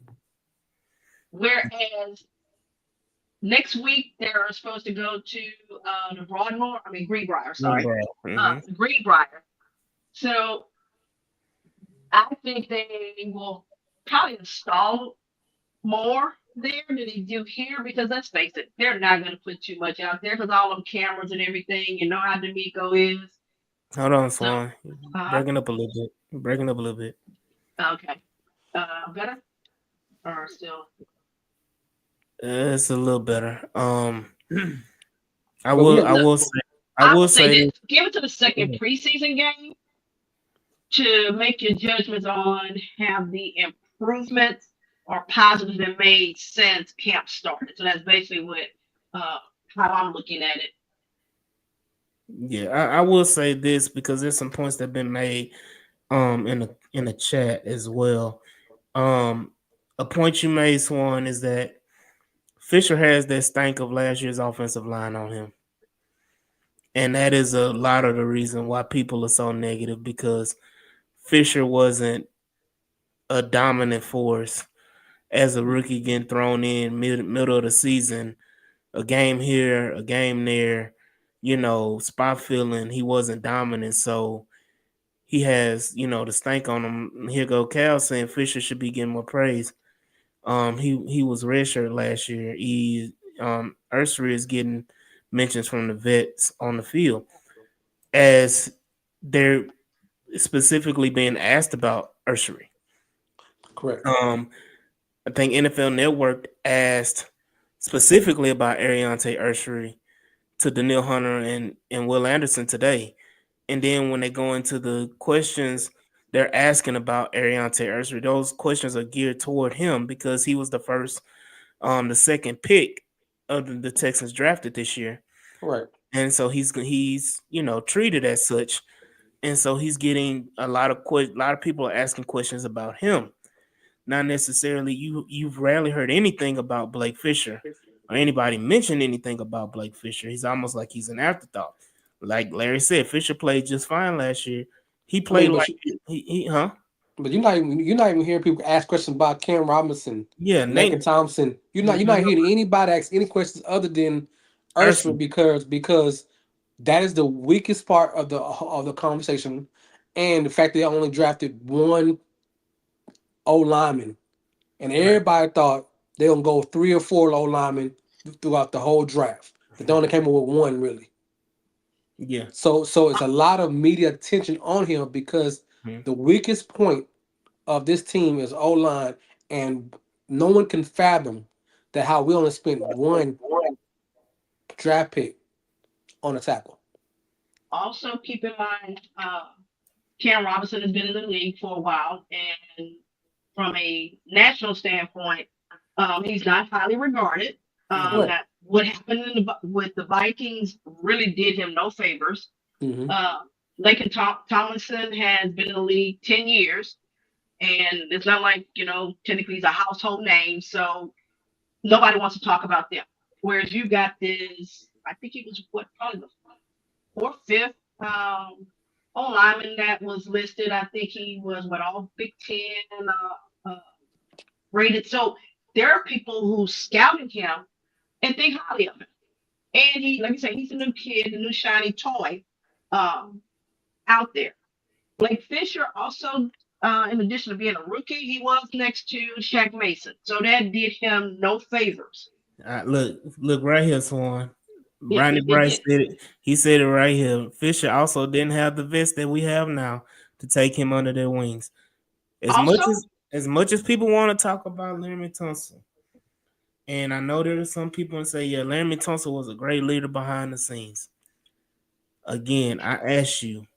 Whereas next week they're supposed to go to the Greenbrier, sorry, Mm-hmm. Greenbrier. So I think they will probably install more there than they do here because let's face it, they're not going to put too much out there because all them cameras and everything, you know how D'Amico is. Hold on, So, Swan. Breaking up a little bit. Breaking up a little bit. okay. Better or still? It's a little better. I But will. we I will say. I I will would say say. this: give it to the second preseason game to make your judgments on have the improvements or positives that made since camp started. So that's basically what how I'm looking at it. Yeah, I will say this because there's some points that have been made in the chat as well. A point you made, Swan, is that Fisher has that stank of last year's offensive line on him. And that is a lot of the reason why people are so negative because Fisher wasn't a dominant force as a rookie getting thrown in middle of the season, a game here, a game there, spot filling. He wasn't dominant. So he has, the stank on him. Here go Cal saying Fisher should be getting more praise. He was redshirt last year. Ursary is getting mentions from the vets on the field as they're specifically being asked about Ursary. correct. I think NFL Network asked specifically about Ariante Ursary to Daniil Hunter and Will Anderson today. And then when they go into the questions, they're asking about Ariante Ursary. Those questions are geared toward him because he was the second pick of the Texans drafted this year. Right. And so he's treated as such. And so he's getting a lot of people are asking questions about him. Not necessarily you've rarely heard anything about Blake Fisher or anybody mention anything about Blake Fisher. He's almost like he's an afterthought. Like Larry said, Fisher played just fine last year. He I mean, played like he but you're not even hearing people ask questions about Cam Robinson, yeah, Lakin Nate Thompson. You're not hearing anybody ask any questions other than Ursula Ursula. because that is the weakest part of the conversation, and the fact that they only drafted one O lineman, and Right. everybody thought they were gonna go 3 or 4 O linemen throughout the whole draft, but they only came up with one really. Yeah. So it's a lot of media attention on him because Mhm. the weakest point of this team is O line, and no one can fathom that how we only spent one draft pick on a tackle. Also, keep in mind, Cam Robinson has been in the league for a while, and from a national standpoint, he's not highly regarded. Right. That what happened with the Vikings really did him no favors. Mm-hmm. Lakin Tomlinson has been in the league 10 years, and it's not like, technically he's a household name, so nobody wants to talk about them. Whereas you got this, I think he was probably the fourth, fifth lineman that was listed. I think he was all Big Ten rated. So there are people who scouted him and think highly of him. And he, like you say, he's a new kid, a new shiny toy out there. Blake Fisher also, in addition to being a rookie, he was next to Shaq Mason. So that did him no favors. Look right here, Swan. Ronnie It Bryce did. said it. He said it right here. Fisher also didn't have the vest that we have now to take him under their wings. Also, As much as people want to talk about Larry Tunsil, and I know there are some people who say, yeah, Larry Tunsil was a great leader behind the scenes. Again, I ask you,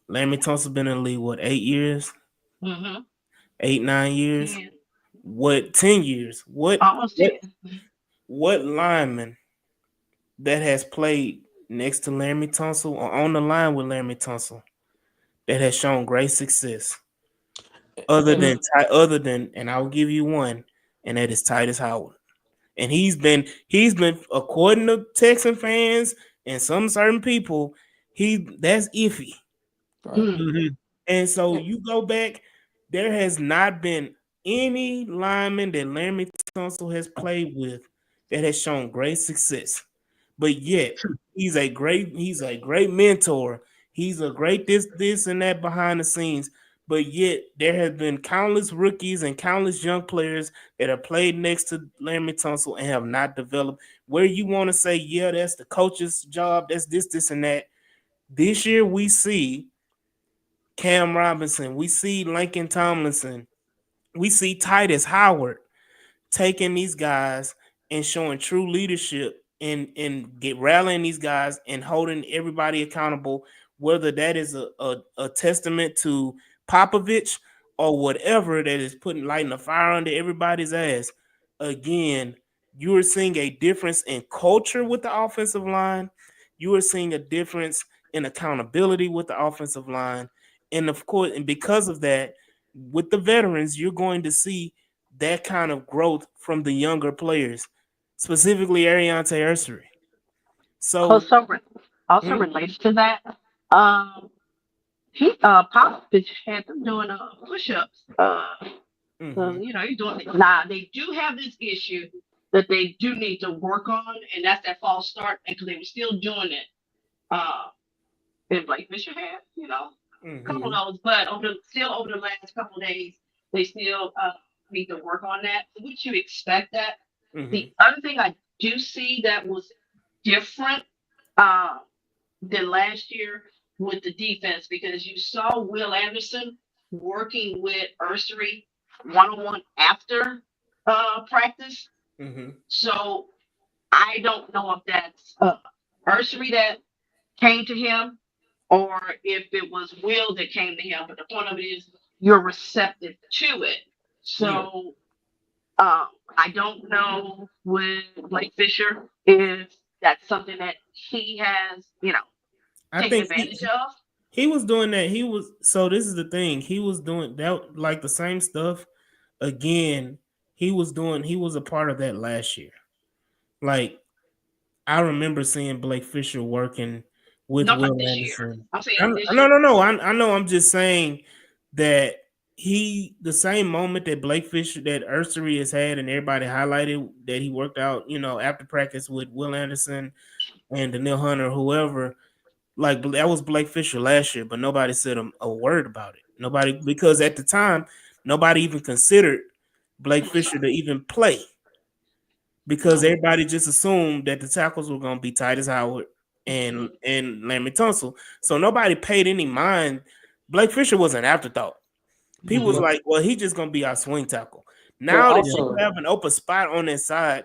Larry Tunsil been in the league, what, 8 years? mm-hmm. 8, 9 years. 10, What 10 years? almost 10. What lineman that has played next to Laremy Tunsil or on the line with Laremy Tunsil that has shown great success? Other than, and I'll give you one, and that is Titus Howard. And he's been according to Texan fans and some certain people, that's iffy. Right. Mm. Mhm. And so you go back, there has not been any lineman that Laremy Tunsil has played with that has shown great success. But yet he's a great mentor. He's a great this and that behind the scenes. But yet there have been countless rookies and countless young players that have played next to Laremy Tunsil and have not developed. Where you want to say, yeah, that's the coach's job, that's this, and that. This year we see Cam Robinson, we see Lincoln Tomlinson, we see Titus Howard taking these guys and showing true leadership and get rallying these guys and holding everybody accountable, whether that is a testament to Popovich or whatever, that is lighting a fire under everybody's ass. Again, you are seeing a difference in culture with the offensive line. You are seeing a difference in accountability with the offensive line. And of course, and because of that, with the veterans, you're going to see that kind of growth from the younger players, specifically Ariante Ursery. So, Also relates to that. Um, Popovich had them doing push-ups. So, mhm, he's doing it. Now they do have this issue that they do need to work on, and that's that false start because they were still doing it. Uh, and Blake Fisher had, a couple of mhm, those, but over the last couple of days, they still need to work on that. Would you expect that? mhm. The other thing I do see that was different uh, than last year with the defense because you saw Will Anderson working with Ursery one-on-one after practice. Mhm. So I don't know if that's Ursery that came to him or if it was Will that came to him. But the point of it is you're receptive to it. Yeah. So I don't know with Blake Fisher if that's something that he has, I taken think advantage of. he was doing that. So this is the thing. He was doing that like the same stuff again. He was a part of that last year. Like I remember seeing Blake Fisher working with No, not Will this year. Anderson. I'm saying this No, year. no, no. I know. I'm just saying that the same moment that Blake Fisher, that Ursery has had, and everybody highlighted that he worked out, after practice with Will Anderson and Daniil Hunter, whoever. Like that was Blake Fisher last year, but nobody said a word about it. Nobody, because at the time, nobody even considered Blake Fisher to even play because everybody just assumed that the tackles were going to be Titus Howard and Laremy Tunsil. So nobody paid any mind. Blake Fisher was an afterthought. People was Yeah. like, well, he's just going to be our swing tackle. But Now that Yeah. you also, have an open spot on that side,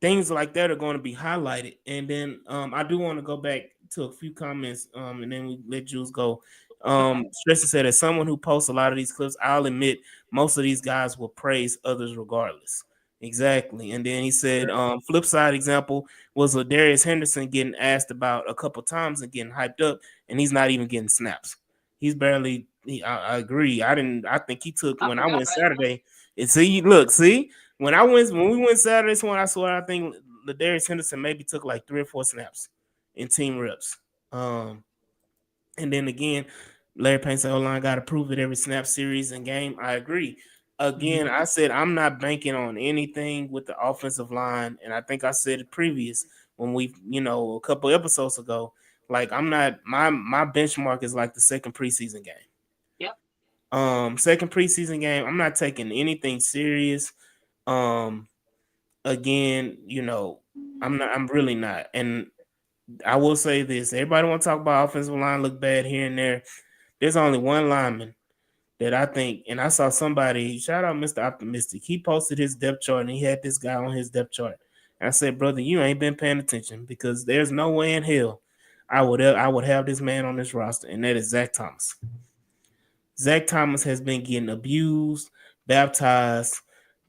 things like that are going to be highlighted. And then I do want to go back to a few comments, and then we let Jules go. Stresser said, as someone who posts a lot of these clips, I'll admit most of these guys will praise others regardless. Exactly. And then he said, flip side example was Darius Henderson getting asked about a couple times and getting hyped up, and he's not even getting snaps. He's barely. I agree. I think he took I when I forgot went about him. Saturday. And see, when we went Saturday, this one I swear I think Ladarius Henderson maybe took like 3 or 4 snaps in team reps. And then again, Larry Payne said, "O-line got to prove it every snap, series, and game." I agree. Again, I said I'm not banking on anything with the offensive line, and I think I said it previous when we, a couple episodes ago. Like I'm not my benchmark is like the second preseason game. Yep. Second preseason game, I'm not taking anything serious. Again, I'm really not. And I will say this: everybody want to talk about offensive line look bad here and there. There's only one lineman that I think, and I saw somebody, shout out Mr. Optimistic. He posted his depth chart and he had this guy on his depth chart. And I said, brother, you ain't been paying attention because there's no way in hell I would have this man on this roster, and that is Zach Thomas. Zach Thomas has been getting abused, baptized.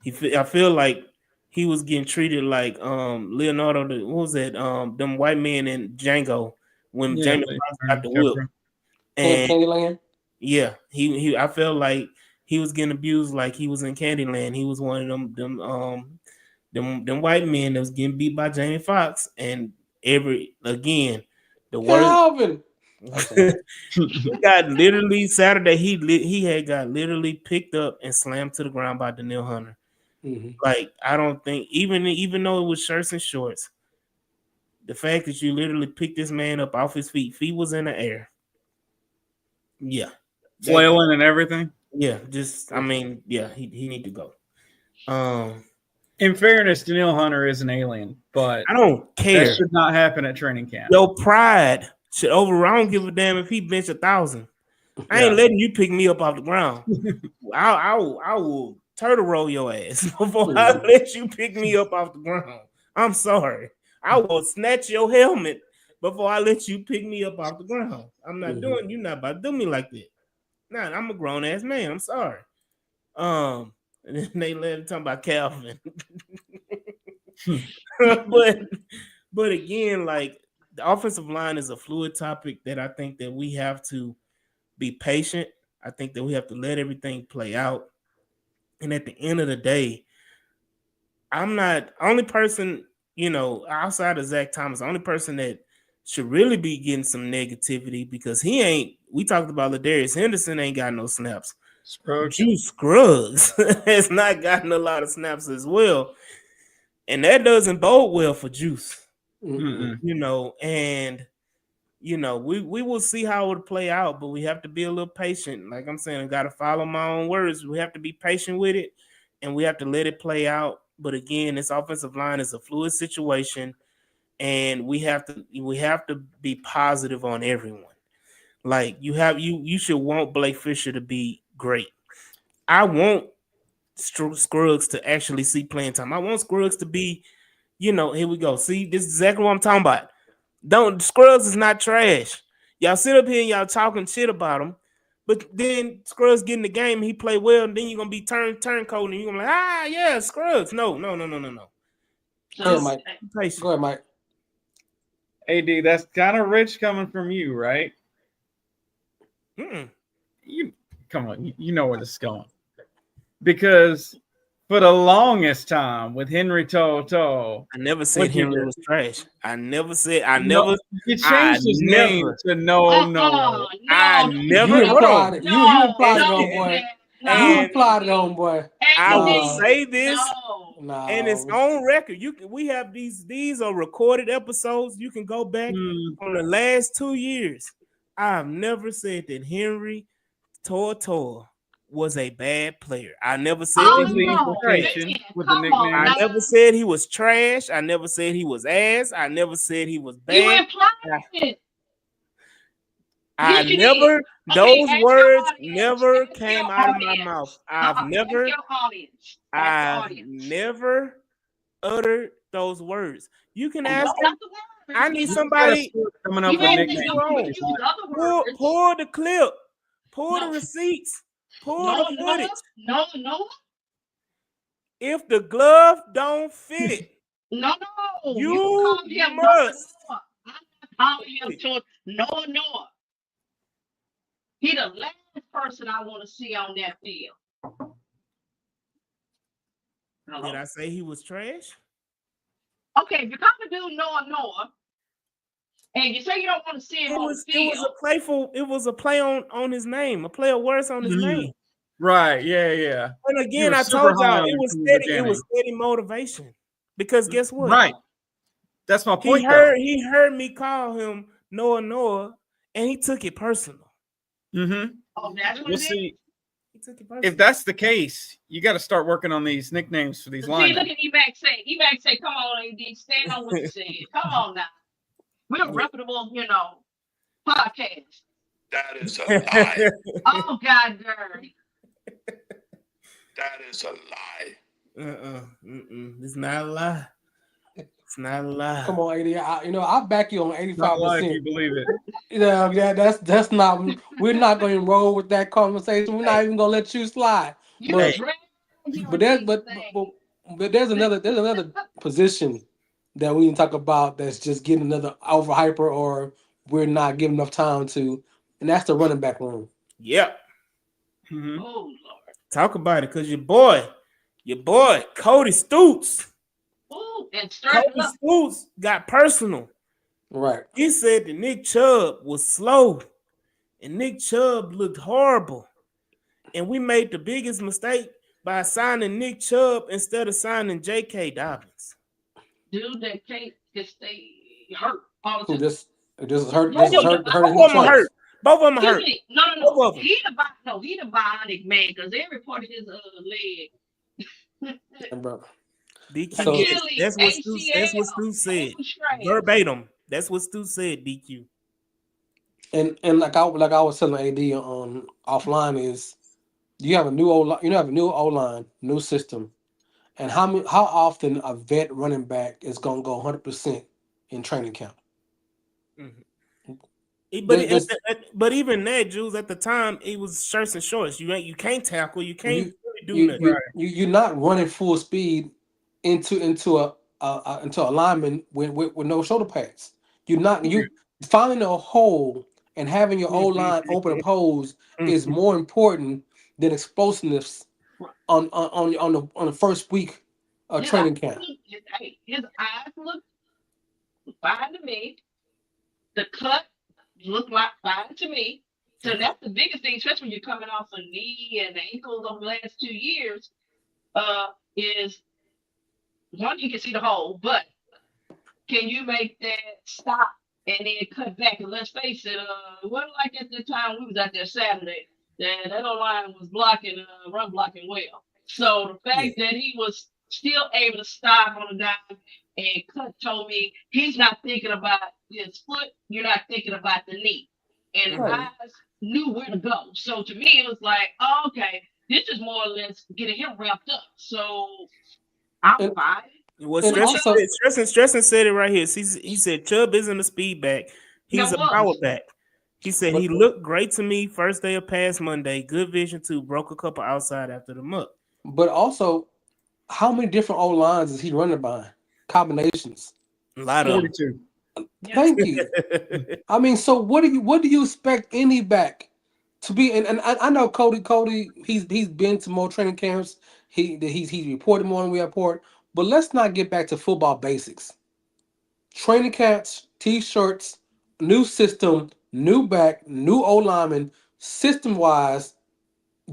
I feel like he was getting treated like Leonardo. What was that? Them white men in Django when Yeah, Jamie Foxx got the whip. And Candyland. yeah, he. I felt like he was getting abused like he was in Candyland. He was one of them white men that was getting beat by Jamie Foxx. And the worst. Calvin. He got literally Saturday. He had got literally picked up and slammed to the ground by Daniil Hunter. Mm-hmm. Like I don't think even though it was shirts and shorts, the fact that you literally picked this man up off his feet was in the air. Yeah, flailing and everything. Yeah, just I mean, yeah, he need to go. In fairness, Daniil Hunter is an alien, but I don't care. That should not happen at training camp. Your pride should over. I don't give a damn if he bench 1,000. I ain't letting you pick me up off the ground. I will turtle roll your ass before I let you pick me up off the ground. I'm sorry. I will snatch your helmet before I let you pick me up off the ground. I'm not doing. You're not about to do me like that. Nah, I'm a grown ass man. I'm sorry. And then they let him talk about Calvin. but again, like the offensive line is a fluid topic that I think that we have to be patient. I think that we have to let everything play out. And at the end of the day, I'm not only person, outside of Zach Thomas, the only person that should really be getting some negativity because we talked about Ladarius Henderson ain't got no snaps. Juice Scruggs has not gotten a lot of snaps as well. And that doesn't bode well for Juice. And we will see how it would play out, but we have to be a little patient. Like I'm saying, I got to follow my own words. We have to be patient with it, and we have to let it play out. But again, this offensive line is a fluid situation, and we have to be positive on everyone. Like you should want Blake Fisher to be great. I want Scruggs to actually see playing time. I want Scruggs to be, here we go. See, this is exactly what I'm talking about. Scruggs is not trash. Y'all sit up here and y'all talking shit about him, but then Scruggs get in the game, he play well, and then you're gonna be turncoat, and you're gonna be like, yeah, Scruggs. No. Go ahead, Mike. AD, that's kind of rich coming from you, right? You come on, you know where this is going. Because for the longest time with Henry Toto, I never said Henry was trash. You changed his name to No. I never. You implied it on, boy. You implied it on, boy. I will say this, and it's on record. We have these are recorded episodes. You can go back on the last 2 years. I've never said that Henry Toto was a bad player. I never said with the nickname. I never said he was trash. I never said he was ass. I never said he was bad. You implied it. Those words never came out of my mouth. I've never uttered those words. You can ask them. I need somebody coming up with nicknames. Pull the clip. Pull the receipts. Pull the footage. No. If the glove don't fit it, you must. I'm him to Noah. He the last person I want to see on that field. Did I say he was trash? Okay, if you're coming to do Noah, and you say you don't want to see him on the field. It was a play on his name, a play of words on his name. Right, yeah. And again, I told y'all it was steady motivation. Because guess what? Right. That's my point. He heard me call him Noah, and he took it personal. Oh, that's what see. If that's the case, you got to start working on these nicknames for these lines. See, look at Evac say, come on, AD, stand on what you said. Come on now. We're a reputable, podcast. That is a lie. Oh, God, girl. That is a lie. It's not a lie. It's not a lie. Come on, AD. I back you on 85%. You believe it. Yeah, that's not We're not going to roll with that conversation. We're not even going to let you slide. You But drag him but with there's these things. but there's another position that we can talk about that's just getting another overhyper or we're not giving enough time to, and that's the running back room. Yep. Mhm. Oh Lord. Talk about it, because your boy, Cody Stoots. Oh, and starting Cody up. Stoots got personal. Right. He said that Nick Chubb was slow, and Nick Chubb looked horrible. And we made the biggest mistake by signing Nick Chubb instead of signing J.K. Dobbins. Dude that can't just stay hurt all the Who time. this is hurt. No, This is no, hurt. no, Hurting Both him of them are twice. hurt. Both of them are Excuse hurt. me. No, Both no. of them. He the bionic man because every part of his leg. And bro. DQ, So yes, Achilles, that's what Stu ACL, said. ankle straps. Verbatim. That's what Stu said, DQ. and like I was telling AD on offline is you have a new O line, new system, and how often a vet running back is gonna go 100% in training camp. Mhm. There- There's But even that, Jules, at the time, it was shirts and shorts. You can't tackle. You can't you really do you nothing. you, you you're not running full speed into a lineman with no shoulder pads. You're not you finding a hole and having your O line open up holes is more important than explosiveness on the first week of His eyes training camp. his eyes look fine to me. The cut looked like fine to me. So that's the biggest thing, especially when you're coming off a knee and ankles over the last 2 years. Is one you can see the hole, but can you make that stop and then cut back? And let's face it, it wasn't like at the time we was out there Saturday that O line was blocking, run blocking well. So the fact that he was still able to stop on a dime and cut told me he's not thinking about his foot. You're not thinking about the knee, and the Right. guys knew where to go. So to me, it was like, oh, okay, this is more or less getting him wrapped up. So I'm And fine. What and also Stresson said it right here. He said Chubb isn't a speed back. He's That a power was. back. He said but he looked great to me first day of pass Monday. Good vision too. Broke a couple outside after the muck. but also how many different O lines is he running by? Combinations. A lot of 42. Yeah. Thank you. them. I mean, so what do you expect any back to be? And I know Cody, he's been to more training camps. He's reported more than we report. But let's not get back to football basics. Training camps, t-shirts, new system, new back, new O lineman, system wise.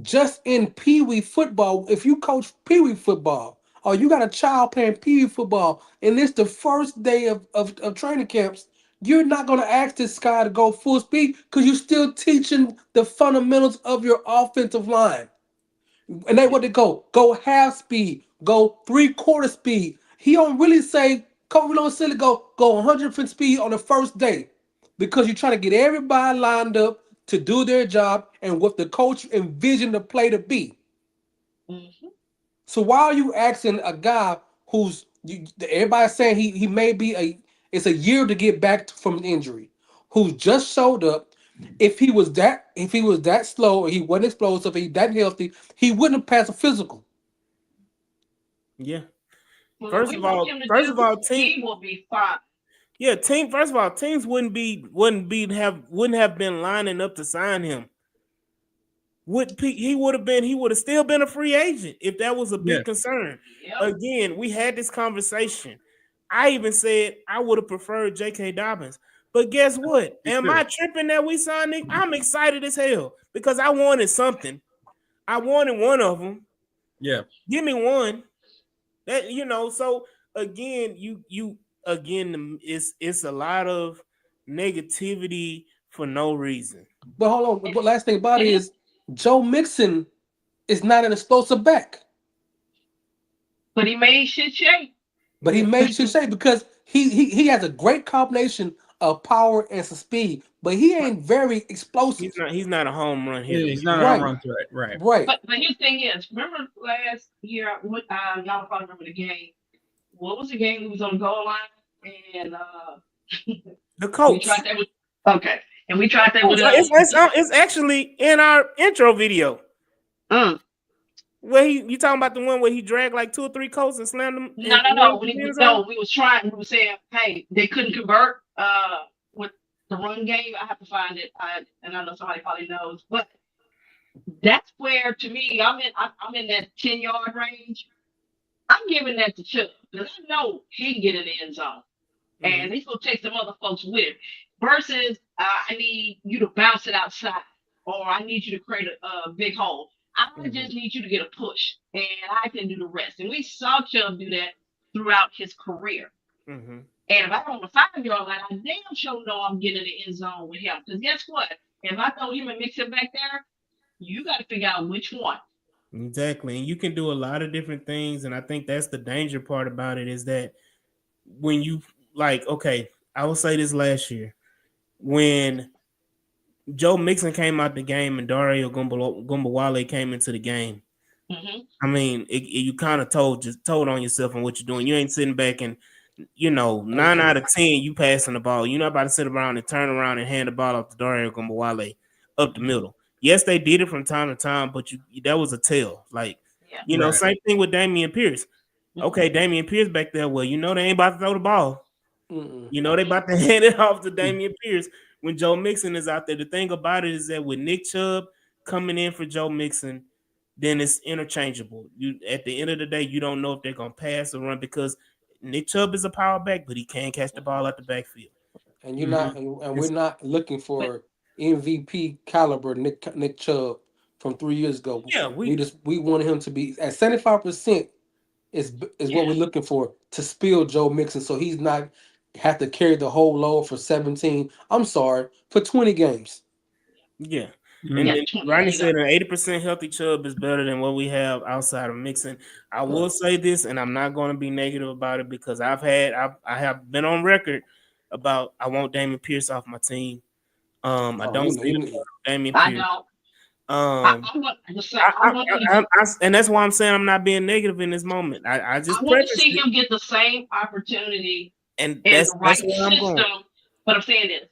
Just in Pee Wee football, if you coach Pee Wee football, or you got a child playing Pee Wee football, and it's the first day of training camps, you're not going to ask this guy to go full speed because you're still teaching the fundamentals of your offensive line. And they what they go half speed, go 3/4 speed. He don't really say, Coach, we don't silly go 100% speed on the first day because you're trying to get everybody lined up to do their job and what the coach envisioned the play to be. Mhm. So why are you asking a guy everybody's saying he may be it's a year to get back from an injury, who's just showed up. If he was that slow, or he wasn't explosive, he that healthy, he wouldn't have passed a physical. Yeah. Well, First we of want all, him to first do. of all, He will be fine. team. First of all, teams wouldn't have been lining up to sign him. He would have still been a free agent if that was a big Yeah. concern. Yep. Again, we had this conversation. I even said I would have preferred J.K. Dobbins. But guess what? Me Am too. I tripping that we signed Nick? I'm excited as hell because I wanted something. I wanted one of them. Yeah. Give me one. So again, it's a lot of negativity for no reason. But hold on, but last thing about it And is Joe Mixon is not an explosive back, but he made shit shape. but he Yeah. made sure say because he has a great combination of power and some speed, but he ain't very explosive. He's not a home run Yeah, hitter. he's not Right. a run threat. Right. Right. But his thing is, remember last year? Y'all probably remember the game. What was the game? We was on the goal line, and The we Colts. tried that. Okay, And we tried that with It's actually in our intro video. Mm. Where you talking about the one where he dragged like 2 or 3 coats and slammed them? No. We was trying. We were saying, hey, they couldn't convert with the run game. I have to find it. I know somebody probably knows, but that's where to me I'm in that 10-yard range. I'm giving that to Chubb because I know he can get in the end zone, and he's gonna take some other folks with him. Versus, I need you to bounce it outside, or I need you to create a big hole. I just need you to get a push, and I can do the rest. And we saw Chubb do that throughout his career. And if I'm on the 5-yard line, I damn sure know I'm getting in the end zone with him. Because guess what? If I throw him and mix him back there, you got to figure out which one. Exactly. And you can do a lot of different things. And I think that's the danger part about it is that when you okay, I will say this last year. When Joe Mixon came out the game and Dario Gumbawale came into the game, I mean, you kind of told on yourself on what you're doing. You ain't sitting back and, 9 out of 10, you passing the ball. You're not about to sit around and turn around and hand the ball off to Dario Gumbawale up the middle. Yes, they did it from time to time, but that was a tell. Same thing with Dameon Pierce. Okay, Dameon Pierce back there. Well, they ain't about to throw the ball. They about to hand it off to Dameon Pierce when Joe Mixon is out there. The thing about it is that with Nick Chubb coming in for Joe Mixon, then it's interchangeable. At the end of the day, you don't know if they're gonna pass or run because Nick Chubb is a power back, but he can't catch the ball at the backfield. And you're not, and we're not looking for MVP caliber Nick Chubb from 3 years ago. Yeah, we wanted him to be at 75%. Is what we're looking for to spill Joe Mixon, so he's not have to carry the whole load for 17. I'm sorry, for 20 games. Yeah. And Ronnie said an 80% healthy Chubb is better than what we have outside of Mixon. I will say this, and I'm not going to be negative about it because I have been on record about I want Dameon Pierce off my team. I don't see Dameon Pierce. I know. And that's why I'm saying I'm not being negative in this moment. I want to see him get the same opportunity and that's the right system. But I'm saying this.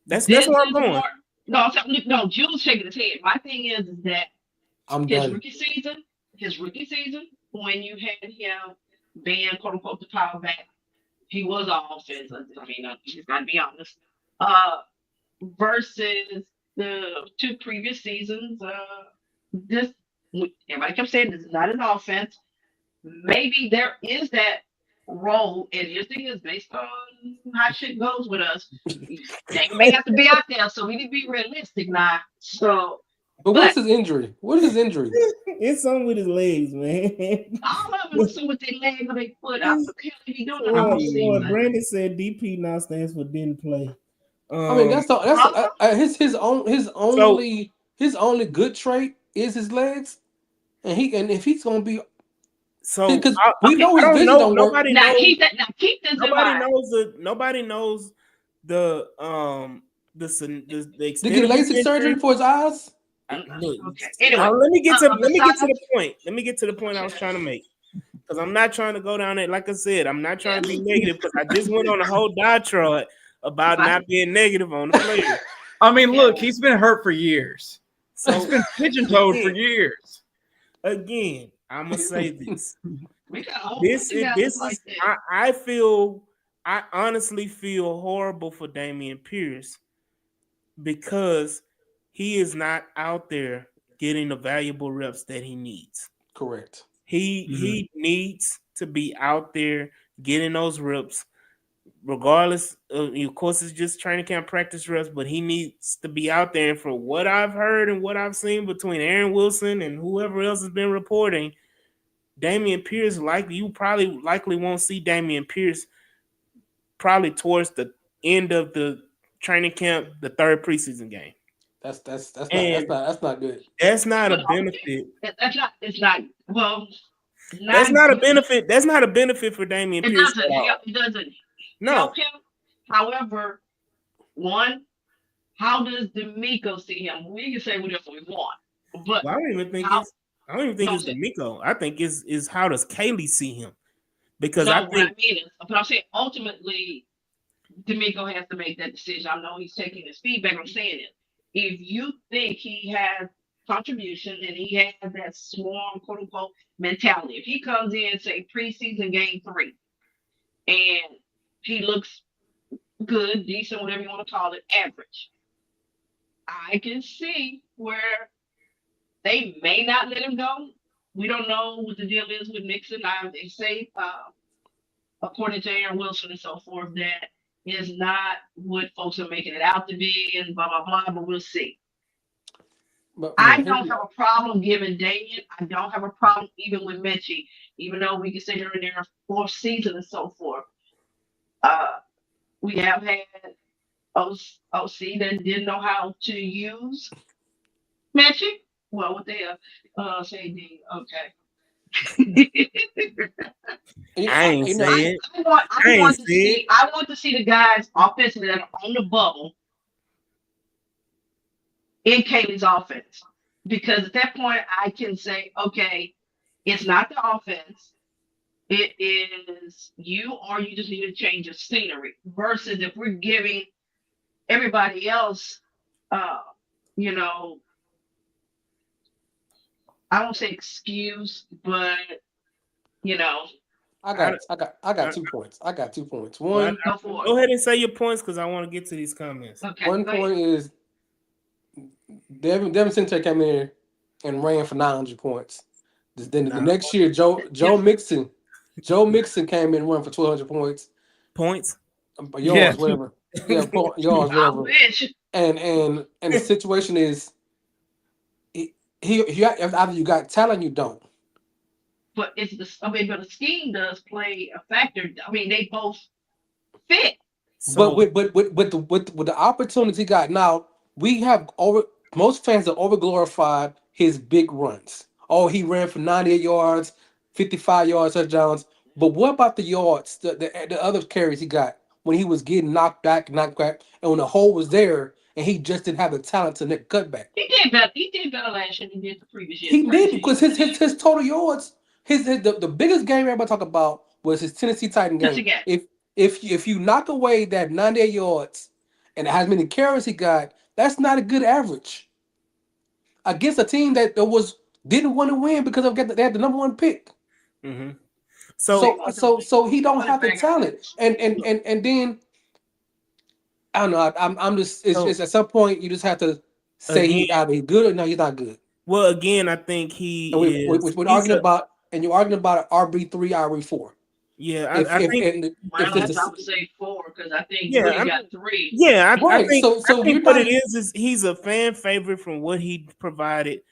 That's where I'm going. No, Jules shaking his head. My thing is that his rookie season, when you had him being quote unquote the power back, he was an offense. I mean, he's got to be honest. Versus the 2 previous seasons, everybody kept saying this is not an offense. Maybe there is that role, and his thing is based on how shit goes with us. They may have to be out there, so we need to be realistic now. So, but what's his injury? What is his injury? It's something with his legs, man. All of them something with their leg or their foot. I don't care if he doing it. Brandon said DP now stands for didn't play. I mean, his only good trait is his legs, and if he's gonna be because we know his vision don't work. Nobody knows the Did he get LASIK surgery for his eyes? Anyway, let me get to the point. Let me get to the point I was trying to make. Because I'm not trying to go down it. Like I said, I'm not trying to be negative because I just went on a whole diatribe about not being negative on the player. I mean, look, he's been hurt for years. So he's been pigeon-toed for years. Again, I'm gonna say this. I honestly feel horrible for Dameon Pierce because he is not out there getting the valuable reps that he needs. Correct. He needs to be out there getting those reps, regardless of course, it's just training camp practice reps, but he needs to be out there. And for what I've heard and what I've seen between Aaron Wilson and whoever else has been reporting, Dameon Pierce likely won't see Dameon Pierce probably towards the end of the training camp, the 3rd preseason game. That's not good. That's not a benefit. That's not a benefit. That's not a benefit for Dameon Pierce. It doesn't. No. However, one, how does D'Amico see him? We can say whatever we want, but I don't even think it's D'Amico. I think is how does Kaylee see him? Because but I'm saying ultimately, D'Amico has to make that decision. I know he's taking his feedback. I'm saying it. If you think he has contribution and he has that swarm, quote unquote, mentality, if he comes in, say, preseason game 3, and he looks good, decent, whatever you want to call it, average, I can see where they may not let him go. We don't know what the deal is with Mixon. They say, according to Aaron Wilson and so forth, that is not what folks are making it out to be, and blah blah blah. But we'll see. But I don't have a problem giving Damian. I don't have a problem even with Mitchie, even though we can say they're in their 4th season and so forth. We have had OC that didn't know how to use Mitchie. Well, what they say, okay. I ain't say it. I want to see the guys offensively that are on the bubble in Kaylee's offense. Because at that point, I can say, okay, it's not the offense. It is you, or you just need to change your scenery. Versus if we're giving everybody else, you know, I won't say excuse, but you know, I got 2 points. I got 2 points. One, go ahead and say your points because I want to get to these comments. Okay, one point is Devin Singletary came in here and ran for 900 points. Then the next year, Joe Mixon came in and ran for 1,200 points. Points? Yards, whatever. Yeah, yards, whatever. I wish. And the situation is, either you got talent, you don't. But but the scheme does play a factor. I mean, they both fit. So, but with the opportunity he got now, we have most fans have overglorified his big runs. Oh, he ran for 98 yards, 55 yards touchdowns. But what about the yards, the other carries he got when he was getting knocked back, and when the hole was there, and he just didn't have the talent to make cutback? He did better. He did better last year than he did the previous year. He did because his total yards, the biggest game everybody talk about was his Tennessee Titan game. If you knock away that 98 yards and as many carries he got, that's not a good average against a team that didn't want to win because they had the number 1 pick. Mm-hmm. So he don't have the talent, and then I don't know. I'm just it's at some point you just have to say he's either good or no, he's not good. Well, again, I think we're arguing about you're arguing about RB3, RB4. Yeah, I think I would say 4 because I think he got 3. Yeah, right. I think what not, it is he's a fan favorite from what he provided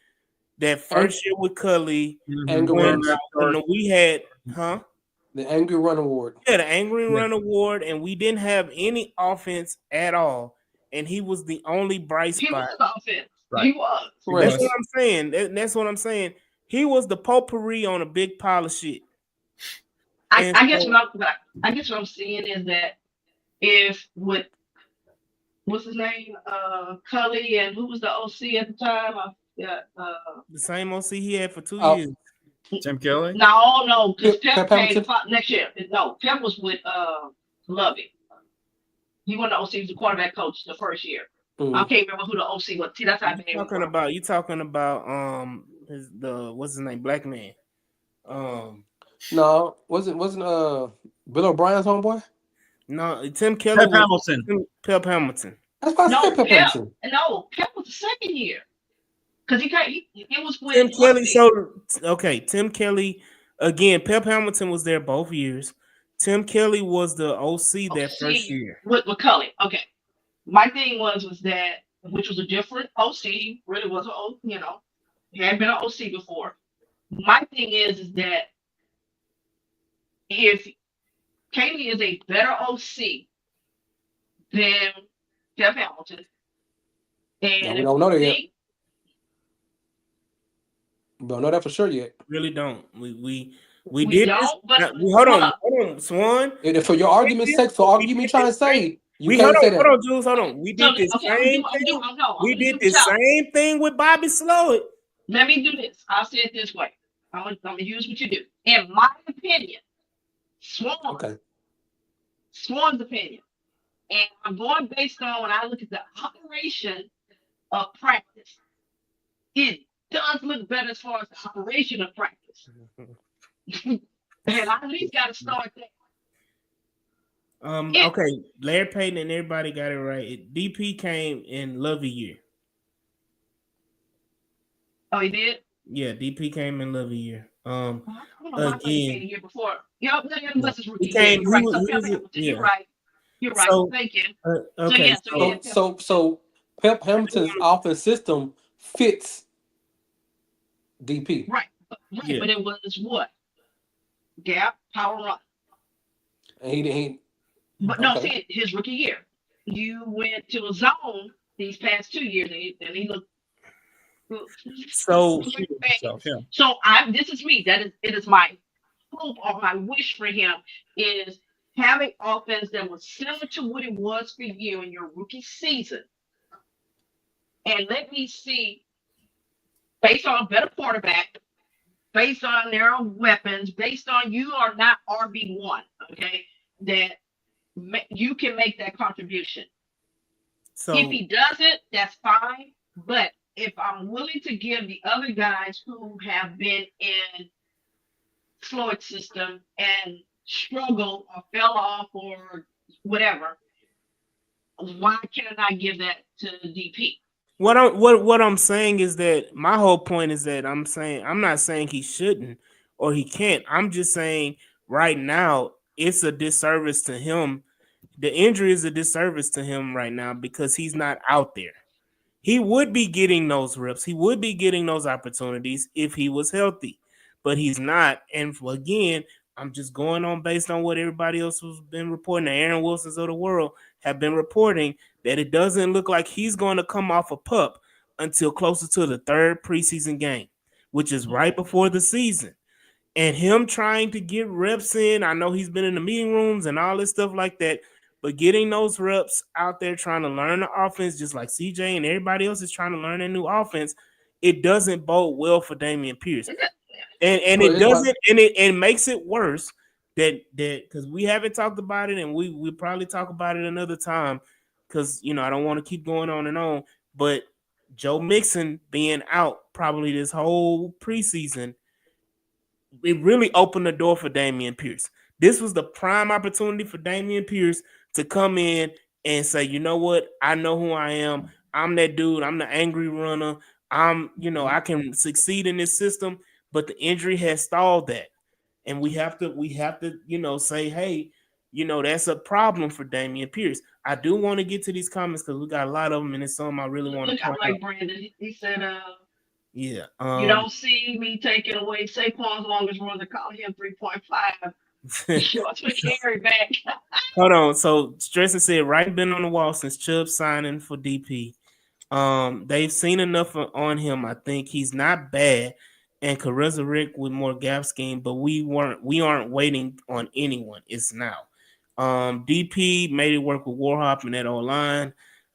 that first year with Cully. And when we had the Angry Run Award. Yeah, the Angry Run Award, and we didn't have any offense at all, and he was the only bright spot. He was offense. Right. He was. That's what I'm saying. That's what I'm saying. He was the potpourri on a big pile of shit. I guess what I'm seeing is that if with what's his name, Cully, and who was the OC at the time? The same OC he had for 2 years. Tim Kelly? No, because Pep came next year. No, Pep was with Lovey. He wasn't the OC, he was the quarterback coach the first year. I can't remember who the OC was. See, that's how you talking about what's his name? Black man. No, wasn't Bill O'Brien's homeboy? No, Tim Kelly. Pep Hamilton. That's why I said Pep Hamilton. No, Pep was the second year. Because it was with Tim Kelly. So Tim Kelly again. Pep Hamilton was there both years. Tim Kelly was the OC that first year with Cully. Okay, my thing was that which was a different OC. Really was he hadn't been an OC before. My thing is that if Kaylee is a better OC than Pep Hamilton, and we don't know that yet. We don't know that for sure yet. Really don't. We did. Hold on, Swan. And for your argument's sake, trying to say hold on, Jules. Hold on. We did this same thing. We did the same thing with Bobby Slowick. Let me do this. I'll say it this way. I'm gonna use what you do. In my opinion, Swan's opinion. And I'm going based on when I look at the operation of practice. It does look better as far as the operation of practice. And I at least got to start there. Okay, Larry Payton and everybody got it right. DP came in Lovey year. Oh, he did? Yeah, DP came in Lovey year. I don't know why I thought he came Again, the year before. Yep, that was his rookie he year. came. You're right. So He Pep was Hamilton, you're yeah. right. You're right. So Thank you. okay, So Pep Hamilton's offense system fits DP. Right. Yeah. But it was what? Gap, power run. And he But no, see, his rookie year. You went to a zone these past 2 years and he looked good. So This is me. It is my hope or my wish for him is having offense that was similar to what it was for you in your rookie season. And let me see, based on a better quarterback, based on their weapons, based on you are not RB1, okay, that you can make that contribution. So if he doesn't, that's fine. But if I'm willing to give the other guys who have been in Floyd's system and struggled or fell off or whatever, why can't I give that to DP? What I'm saying is that my whole point is that I'm not saying he shouldn't or he can't. I'm just saying right now it's a disservice to him. The injury is a disservice to him right now because he's not out there. He would be getting those reps. He would be getting those opportunities if he was healthy, but he's not. And again, I'm just going on based on what everybody else has been reporting. The Aaron Wilsons of the world have been reporting that it doesn't look like he's going to come off a pup until closer to the third preseason game, which is right before the season. And him trying to get reps in, I know he's been in the meeting rooms and all this stuff like that, but getting those reps out there trying to learn the offense, just like CJ and everybody else is trying to learn a new offense, it doesn't bode well for Dameon Pierce. And it doesn't, and it makes it worse that because we haven't talked about it, and we probably talk about it another time because I don't want to keep going on and on. But Joe Mixon being out probably this whole preseason, it really opened the door for Dameon Pierce. This was the prime opportunity for Dameon Pierce to come in and say, you know what? I know who I am. I'm that dude. I'm the angry runner. I can succeed in this system, but the injury has stalled that. And we have to, say, hey, that's a problem for Dameon Pierce. I do want to get to these comments because we got a lot of them, and it's something I really want to point out. Brandon, he said, yeah. You don't see me taking away Saquon's longest run to call him 3.5. Yards per carry back. Hold on. So Stresser said, right been on the wall since Chubb signing for DP. They've seen enough on him. I think he's not bad and could resurrect with more gap scheme, but we aren't waiting on anyone. It's now. DP made it work with Warhop and that O-line.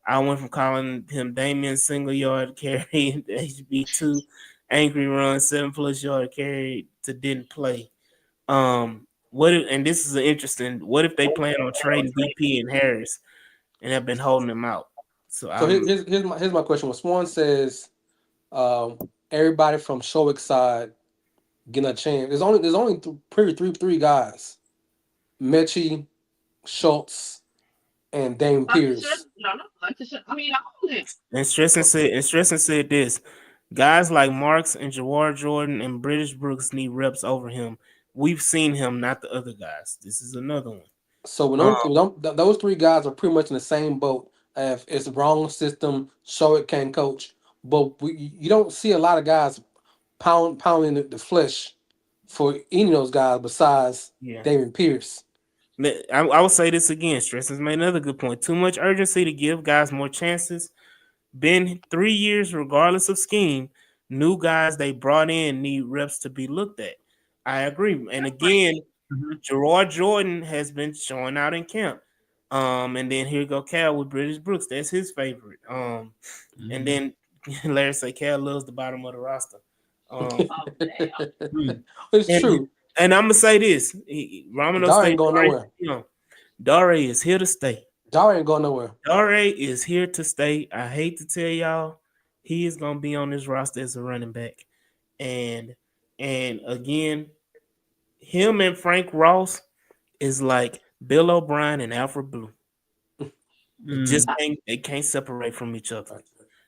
I went from calling him Damien single yard carry HB2 angry run 7+ yard carry to didn't play. And this is what if they plan on trading DP and Harris and have been holding them out? So here's my question. When Swan says everybody from Showick's side getting a chance, there's only three guys: Mechie, Schultz, and Dame Pierce. And Stresson said this: guys like Marks and Jawar Jordan and British Brooks need reps over him. We've seen him, not the other guys. This is another one. So when those three guys are pretty much in the same boat. It's the wrong system. Showick can't coach, but you don't see a lot of guys pounding the flesh for any of those guys besides Dameon Pierce. I will say this again. Stresson's made another good point. Too much urgency to give guys more chances. Been 3 years, regardless of scheme. New guys they brought in need reps to be looked at. I agree. And again, Gerard Jordan has been showing out in camp. And then here go Cal with British Brooks. That's his favorite. And then Larry say Cal loves the bottom of the roster. It's true. And I'm gonna say this: Romano ain't going nowhere. Dare is here to stay. Dare ain't going nowhere. Dare is here to stay. I hate to tell y'all, he is gonna be on this roster as a running back. And again, him and Frank Ross is like Bill O'Brien and Alfred Blue. They can't separate from each other.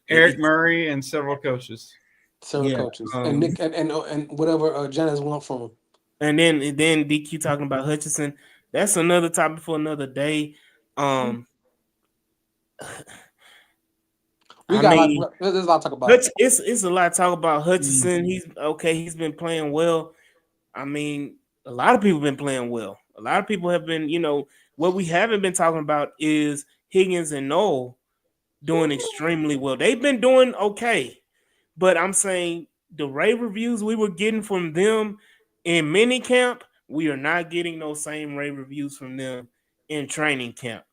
Eric Murray and several coaches. Several coaches. And Nick and whatever Janice want from him. And then DQ talking about Hutchinson. That's another topic for another day. There's a lot to talk about. It's a lot to talk about Hutchinson. He's been playing well. I mean, a lot of people have been playing well. A lot of people have been, what we haven't been talking about is Higgins and Noel doing extremely well. They've been doing okay. But I'm saying the rave reviews we were getting from them in mini camp, we are not getting those same rave reviews from them in training camp.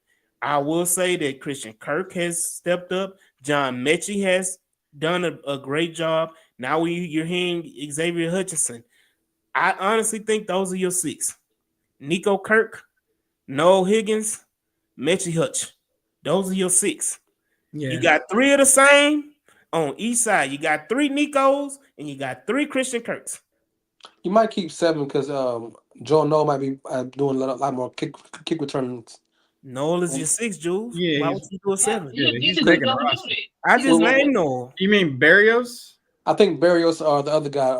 I will say that Christian Kirk has stepped up. John Mechie has done a great job. Now you're hearing Xavier Hutchinson. I honestly think those are your six. Nico Kirk, Noel Higgins, Mechie Hutch. Those are your six. Yeah. You got three of the same on each side. You got three Nicos and you got three Christian Kirks. You might keep seven because Joe Noel might be doing a lot more kick returns. Noel is your six, Jules. Yeah, why would you do a seven? Yeah, he's taking a roster. I just named Noel. You mean Barrios? I think Barrios or the other guy.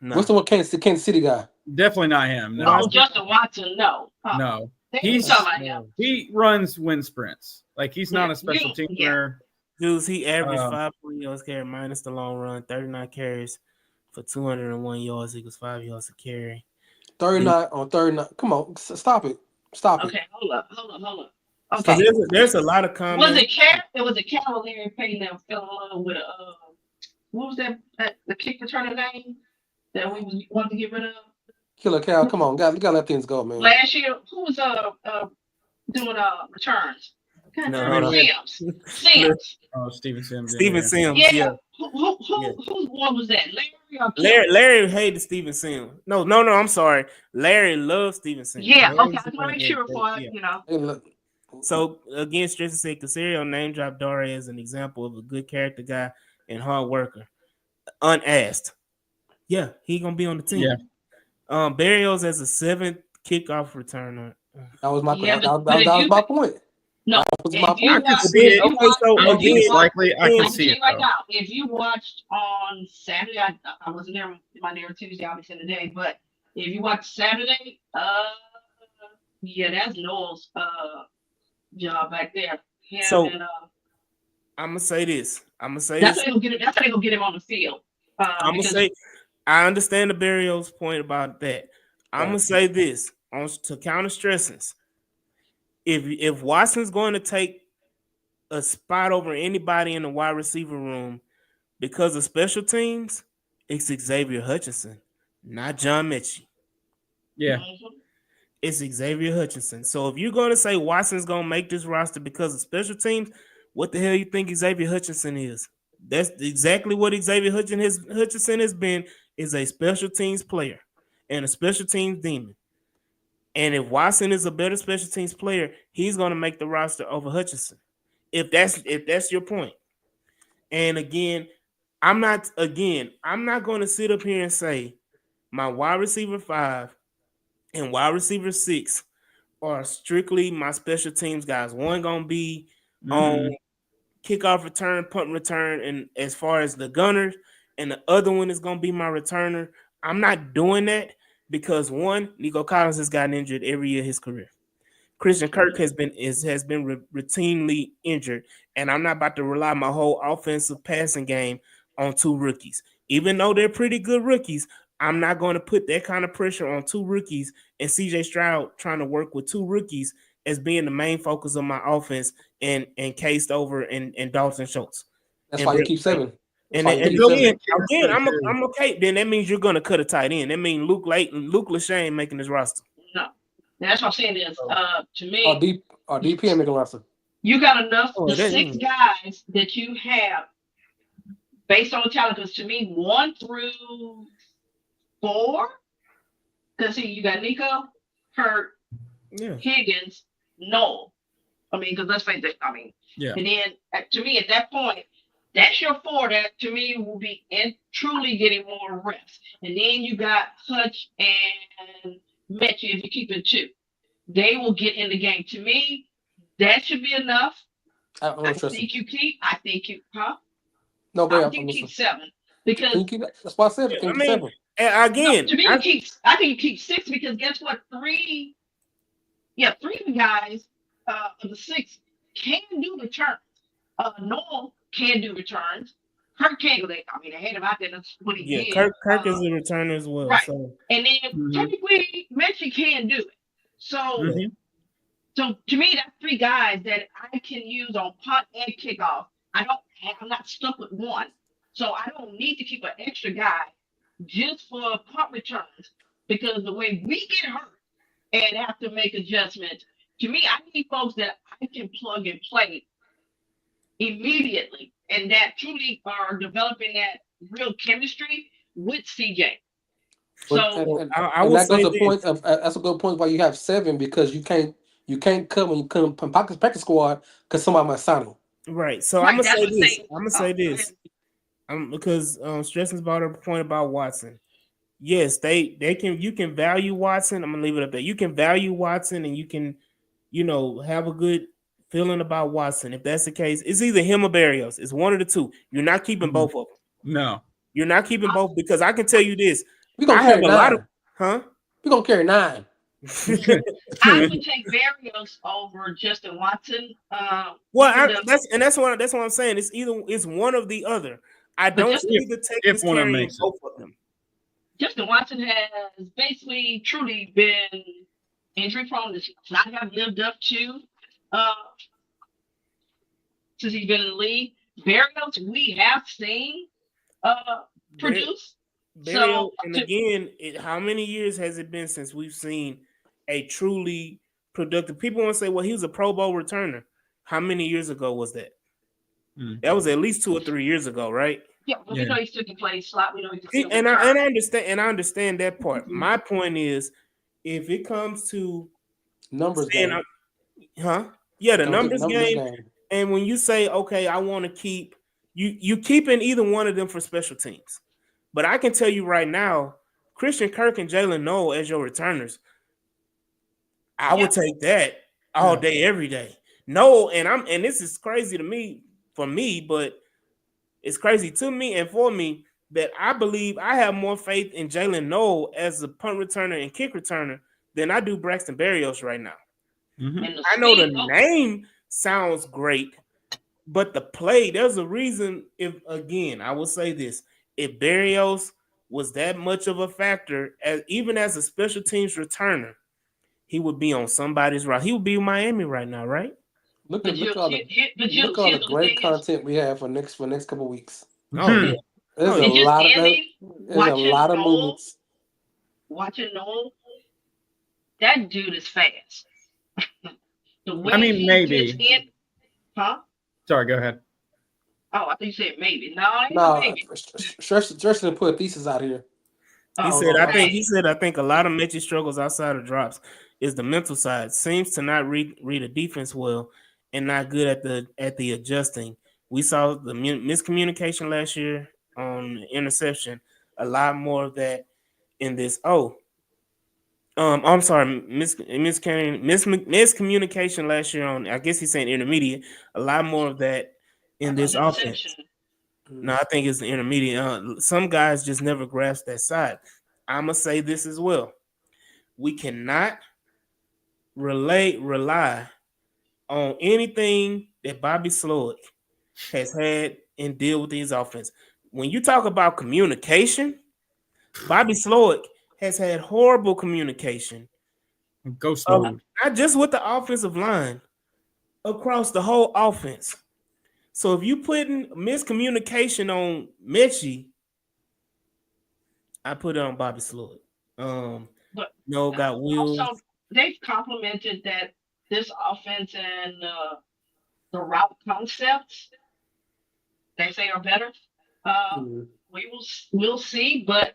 No. What's the one Kansas City guy? Definitely not him. No. Oh, Justin Watson. No. No. He runs wind sprints. Like he's not a special teamer. Dudes, he averaged 5 yards carry minus the long run, 39 carries for 201 yards equals 5 yards a carry. 39 on 39. Come on, stop it. Okay, hold up. Okay. There's a lot of comments. Was it Cavalier Payne that fell in love with what was that the kick returner name that we wanted to get rid of? Killer Cal, come on, you gotta let things go, man. Last year, who was doing returns? Sims. Oh, Steven Sims. Sims. Yeah. Whose one was that? Larry hated Steven Sims. No. I'm sorry. Larry loves Steven Sims. Yeah. Okay. I want to make sure for So again, Stress said Casario name drop Dare as an example of a good character guy and hard worker. Unasked. Yeah, he gonna be on the team. Yeah. Barrios as a 7th kickoff returner. That was my point. That was my point. No, that was my point. I can see it. Right now, if you watched on Saturday, I wasn't there Monday or Tuesday, obviously today, but if you watched Saturday, that's Noel's job back there. I'm gonna say this. That's how they gonna get him on the field. I'm gonna say I understand the Barrios point about that. I'm gonna say this to counter stressings. If Watson's going to take a spot over anybody in the wide receiver room because of special teams, it's Xavier Hutchinson, not John Mechie. Yeah. It's Xavier Hutchinson. So if you're going to say Watson's going to make this roster because of special teams, what the hell you think Xavier Hutchinson is? That's exactly what Xavier Hutchinson has been, is a special teams player and a special teams demon. And if Watson is a better special teams player, he's going to make the roster over Hutchinson. If that's your point. And again, I'm not going to sit up here and say my wide receiver 5 and wide receiver 6 are strictly my special teams guys. One going to be on kickoff return, punt return, and as far as the gunners, and the other one is going to be my returner. I'm not doing that. Because one, Nico Collins has gotten injured every year of his career. Christian Kirk has been routinely injured, and I'm not about to rely my whole offensive passing game on 2 rookies. Even though they're pretty good rookies, I'm not going to put that kind of pressure on 2 rookies and CJ Stroud trying to work with 2 rookies as being the main focus of my offense and Case Stover and Dalton Schultz. That's why you keep 7. And again, I'm okay. Then that means you're going to cut a tight end. That means Luke Lachey making this roster. No, that's what I'm saying is to me. Or DP making roster. You got enough the 6 guys that you have based on the talent. Because to me, 1 through 4. Because you got Nico, Hurt, Higgins, Noel. I mean, because let's face it. I mean, Yeah. and then to me, at that point, that's your four. That to me will be truly getting more reps. And then you got Hutch and Mechie if you keep it two. They will get in the game. To me, that should be enough. I think you keep. I think you, huh? No, I but think you keep 7 because that's why I said I think I mean, 7. again, no, to me, I think you keep 6 because guess what? 3 of the guys of the 6 can do returns. Noel can do returns. Kirk can't go there. I mean, they had him out there. That's what he did. Kirk is a returner as well. Right. So. And then technically, Mitchie can do it. So, so to me, that's 3 guys that I can use on punt and kickoff. I'm not stuck with one. So I don't need to keep an extra guy just for punt returns because the way we get hurt and have to make adjustments, to me, I need folks that I can plug and play immediately and that truly are developing that real chemistry with CJ. So I will say that's a good point why you have 7 because you can't come when you come practice squad because somebody might sign them. Right. So I'm gonna say this. Because Stresson's brought up a point about Watson. Yes, you can value Watson. I'm gonna leave it up there. You can value Watson and you can, have a good feeling about Watson. If that's the case, it's either him or Barrios. It's one of the two. You're not keeping both of them. No. You're not keeping both because I can tell you this. We're gonna carry 9. Huh? We're gonna carry 9. I would take Barrios over Justin Watson. That's what I'm saying. It's one of the other. I don't see the Texans carrying both of them. Justin Watson has basically truly been injury prone. Does not have lived up to since he's been in the league. Barrios, we have seen produce. Barrios, and again, how many years has it been since we've seen a truly productive? People want to say, well, he was a Pro Bowl returner. How many years ago was that? That was at least 2 or 3 years ago, right? Yeah, we know he still can play slot. We know he can still and I understand that part. My point is, if it comes to numbers game, the numbers game. And when you say, okay, I want to keep you keeping either one of them for special teams. But I can tell you right now, Christian Kirk and Jalen Noel as your returners, I would take that all day, every day. No, and this is crazy to me, but it's crazy to me and for me that I believe I have more faith in Jalen Noel as a punt returner and kick returner than I do Braxton Berrios right now. I know the name sounds great, but the play, there's a reason. I will say this. If Berrios was that much of a factor, even as a special teams returner, he would be on somebody's route. He would be in Miami right now, right? Look at all the great content we have for next couple of weeks. Oh, there's a lot of movements. Watching Noel, that dude is fast. Maybe. Huh? Sorry, go ahead. Oh, I think you said maybe. No, maybe. Stretch put a thesis out here. I think a lot of Mechie struggles outside of drops is the mental side. Seems to not read a defense well and not good at the adjusting. We saw the miscommunication last year on interception. A lot more of that in this. I'm sorry, miscommunication last year on. I guess he's saying intermediate. A lot more of that in this offense. No, I think it's the intermediate. Some guys just never grasp that side. I'm gonna say this as well. We cannot rely on anything that Bobby Slowick has had and deal with his offense. When you talk about communication, Bobby Slowick has had horrible communication. Ghost mode. Not just with the offensive line, across the whole offense. So if you putting miscommunication on Mechie, I put it on Bobby Slowick. Got Wills. Also, they've complimented this offense and the route concepts. They say are better. We'll see, but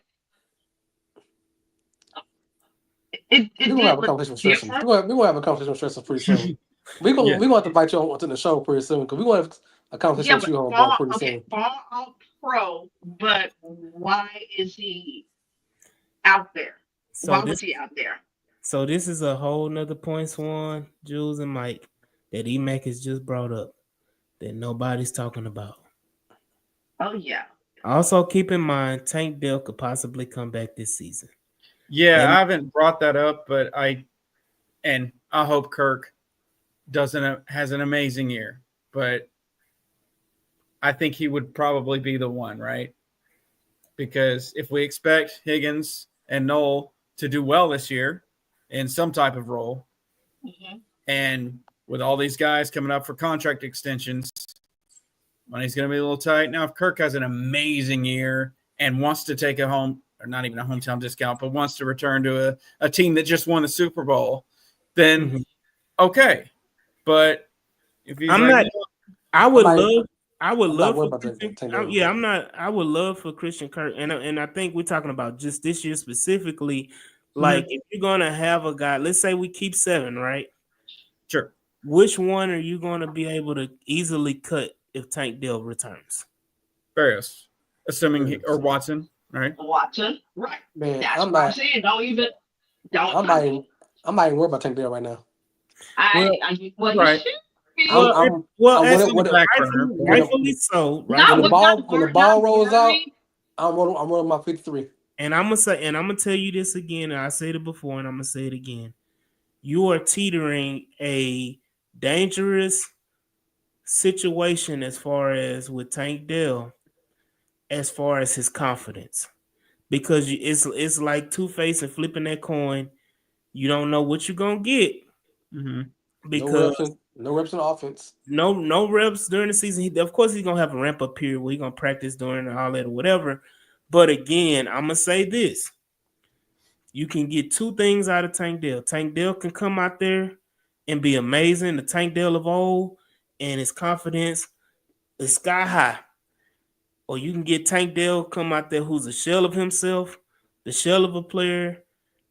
we'll have a conversation with Stresson. We'll have a conversation with Stresson pretty soon. Yeah. we gonna have to invite you on to the show pretty soon because we want to have a conversation Yeah, with but you, homeboy, far pretty okay, soon. far out pro, but why is he out there? So Why this was he out there? so this is a whole nother point, Swan, Jules, and Mike, that Emac has just brought up that nobody's talking about. Oh yeah. Also, keep in mind Tank Dell could possibly come back this season. Yeah, That I haven't brought that up, but I hope Kirk doesn't has an amazing year. But I think he would probably be the one, right? Because if we expect Higgins and Noel to do well this year in some type of role, Mm-hmm. and with all these guys coming up for contract extensions, money's going to be a little tight. Now, if Kirk has an amazing year and wants to take a home, or not even a hometown discount, but wants to return to a team that just won the Super Bowl, then Mhm. okay. But if he's I'm like, not. no, I I'm would not, love. I would I'm not love worried for about Christian. Tank Dell. Yeah, I'm not. I would love for Christian Kirk, and I think we're talking about just this year specifically. Like, if you're gonna have a guy, let's say we keep 7, right? sure, Which one are you gonna be able to easily cut if Tank Dell returns? Barrios, assuming or Barrios. Watson, right? Watson, right? Man, That's I'm what I'm not. saying. Don't even. Don't. I'm not even. I'm not even worried about Tank Dell right now. Well, Well, he right. should be. I'm. well, I'm. well, I'm as when it, back burner, rightfully, but- rightfully so, Not when the with rightfully. ball when the not ball rolls out, worried. I'm rolling my 53. And I'm gonna tell you this again. And I said it before, and I'm gonna say it again. You are teetering a dangerous situation as far as with Tank Dell, as far as his confidence, because it's like Two-Face and flipping that coin. You don't know what you're gonna get Mm-hmm. because No reps in offense. no reps during the season. Of course, he's gonna have a ramp up period where he's gonna practice during all that or whatever. But again, I'm gonna say this: you can get 2 things out of Tank Dell. Tank Dell can come out there and be amazing, the Tank Dell of old, and his confidence is sky high. Or you can get Tank Dell come out there who's a shell of himself, the shell of a player,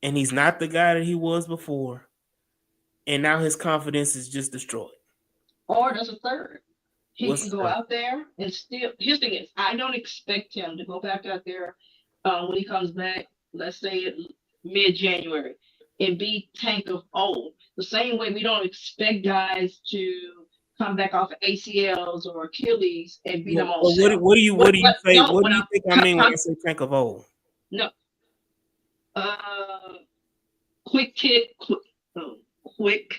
and he's not the guy that he was before. And now his confidence is just destroyed. Or there's a third. He What's can the go third? out there and still. His thing is, I don't expect him to go back out there when he comes back. Let's say mid-January and be Tank of old. The same way we don't expect guys to come back off of ACLs or Achilles and beat them on Well, cell. what do you say? No, What when do you think I mean when I say tank of old? no, quick kick, quick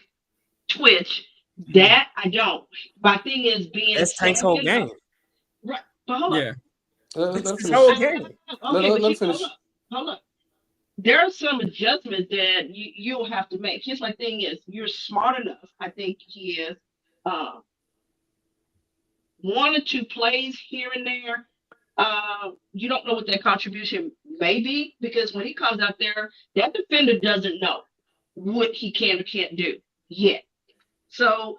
twitch. That I don't. My thing is being That's Tank's whole savvy enough- game. Right, but hold Yeah. up. Let him His finish. whole game. Okay, but Let him finish. hold up. There are some adjustments that you'll have to make. Here's my thing is you're smart enough. I think he is. 1 or 2 plays here and there. You don't know what that contribution may be because when he comes out there, that defender doesn't know what he can or can't do yet. So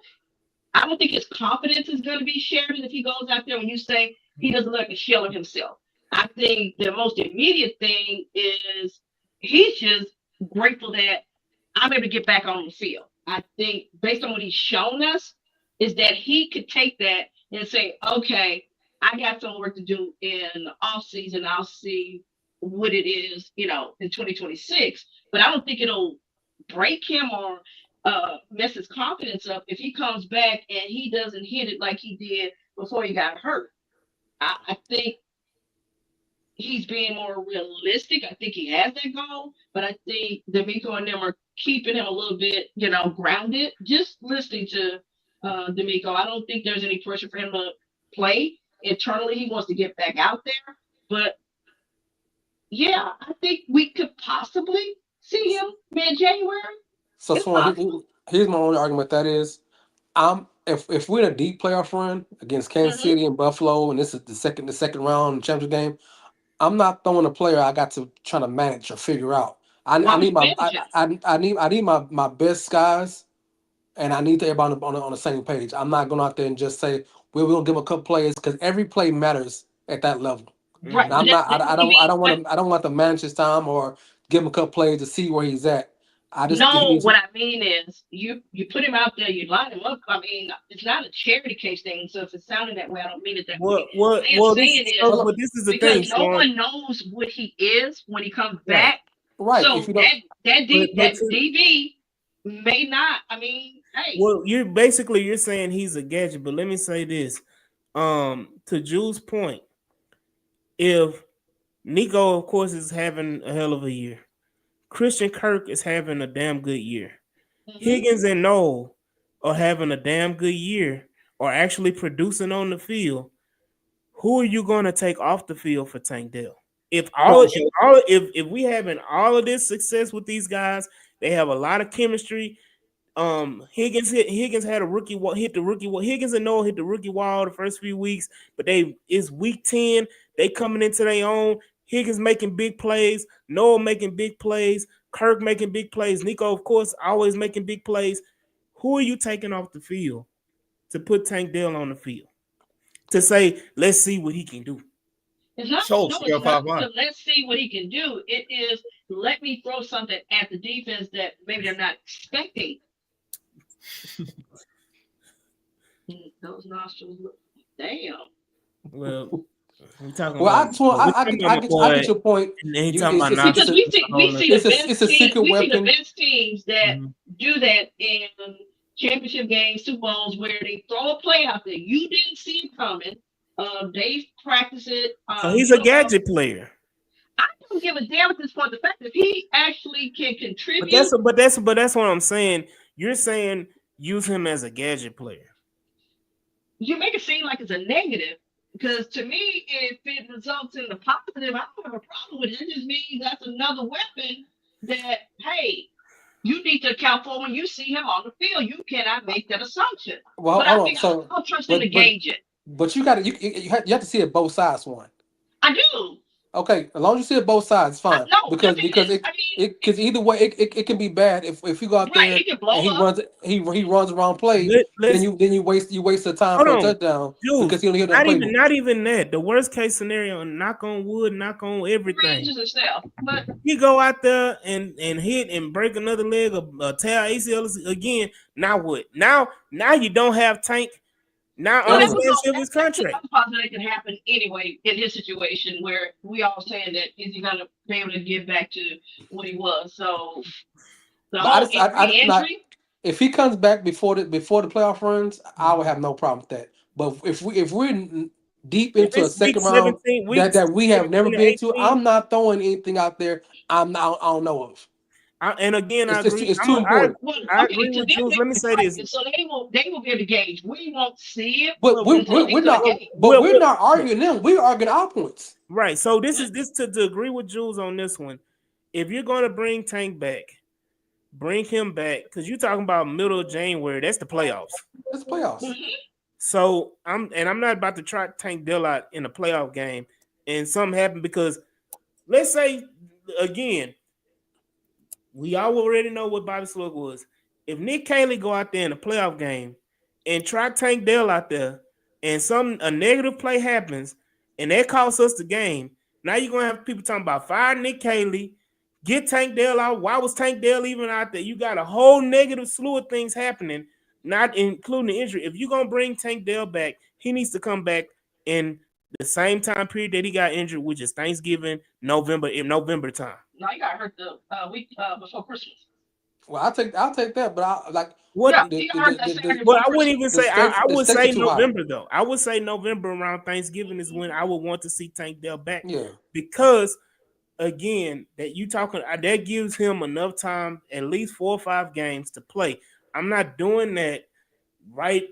I don't think his confidence is going to be shared if he goes out there when you say he doesn't look like a shell of himself. I think the most immediate thing is he's just grateful that I'm able to get back on the field. I think based on what he's shown us is that he could take that and say, okay, I got some work to do in the off season. I'll see what it is, in 2026. But I don't think it'll break him or mess his confidence up if he comes back and he doesn't hit it like he did before he got hurt. I think he's being more realistic. I think he has that goal, but I think D'Amico and them are keeping him a little bit, grounded. Just listening to D'Amico, I don't think there's any pressure for him to play. Internally, he wants to get back out there, but yeah, I think we could possibly see him mid-January. So, It's Swan, possible. here's my only argument. That is, if we're in a deep playoff run against Kansas Mhm. City and Buffalo, and this is the second round championship game, I'm not throwing a player I got to try to manage or figure out. I Why would need you my manage him? I need my best guys, and I need everybody on the same page. I'm not going out there and just say we're gonna give him a couple plays because every play matters at that level. Right, And but I'm not. that's what we I mean. don't want to. I don't want to manage his time or give him a couple plays to see where he's at. I just No, what I mean is you put him out there, you line him up. I mean, it's not a charity case thing. So if it's sounding that way, I don't mean it that way. What I'm this saying is is but this is the thing, because no Sean. one knows what he is when he comes Right. back. right. So If you don't, that But DB may not. I mean, hey, well, you're saying he's a gadget, but let me say this. To Jules' point, if Nico, of course, is having a hell of a year, Christian Kirk is having a damn good year. Higgins and Noel are having a damn good year, or actually producing on the field. Who are you going to take off the field for Tank Dell? If we having all of this success with these guys, they have a lot of chemistry. Higgins had a rookie wall, hit the rookie wall. Higgins and Noel hit the rookie wall the first few weeks, but it's week 10. They coming into their own. Higgins making big plays, Noel making big plays, Kirk making big plays, Nico, of course, always making big plays. Who are you taking off the field to put Tank Dell on the field? To say, let's see what he can do. it's not. Schultz, No, it's not. 5-1. So let's see what he can do. It is let me throw something at the defense that maybe they're not expecting. Those nostrils look damn. Well, we talking well, I about. just want, I get your point. And he You- talking about it's- Because nostrils. we see It's the a- best it's a teams. secret We see weapon. the best teams that Mhm. do that in championship games, Super Bowls, where they throw a play out there. You didn't see it coming. They practice it. So he's you a know, gadget player. I don't give a damn at this point. The fact that he actually can But contribute. that's what I'm saying. You're saying use him as a gadget player. You make it seem like it's a negative. Because to me, if it results in the positive, I don't have a problem with it. It just means that's another weapon that, hey, you need to account for when you see him on the field. You cannot make that assumption. Well, But hold I on. think So, I'll trust him to but gauge it. but you got to you have to see it both sides. One. I do. Okay, as long as you see it both sides, fine. No, Because I mean, because either way it can be bad if you go out right, there it can blow and up. he runs the wrong play, Let's then you waste the time hold for a on, touchdown Jules. because he only hit that playbook. Not even that. The worst case scenario, knock on wood, knock on everything. Ranges himself. But He go out there and hit and break another leg or tear ACL again. Now what? Now you don't have Tank. Now well, unexpensive his that's contract. a possibility that can happen anyway in his situation where we all saying that is he gonna be able to get back to what he was. So the But whole injury, if he comes back before the playoff runs, I would have no problem with that. But if we're deep If into a it's week second round 17, that we have never 17 been to, 18, I'm not throwing anything out there I don't know of. and again, I agree. It's too important. I agree with Jules. Let me say this. So they will be able to gauge. We won't see it. But we're not arguing them. We're arguing our points. Right. So this to agree with Jules on this one. If you're going to bring Tank back, bring him back because you're talking about middle of January. That's the playoffs. It's playoffs. So I'm not about to try Tank Dell out in a playoff game, and something happened because let's say again, we already know what Bobby Slug was. If Nick Caley go out there in a playoff game and try Tank Dell out there, and a negative play happens, and that costs us the game, now you're gonna have people talking about fire Nick Caley, get Tank Dell out. Why was Tank Dell even out there? You got a whole negative slew of things happening, not including the injury. If you're gonna bring Tank Dell back, he needs to come back in the same time period that he got injured, which is Thanksgiving, November time. No, you got hurt the week before Christmas. Well, I'll take that, but I like what? Yeah, Well, I wouldn't even say. I would say November high. though. I would say November around Thanksgiving is when I would want to see Tank Dell back. Yeah, because again, that you talking that gives him enough time, at least 4 or 5 games to play. I'm not doing that right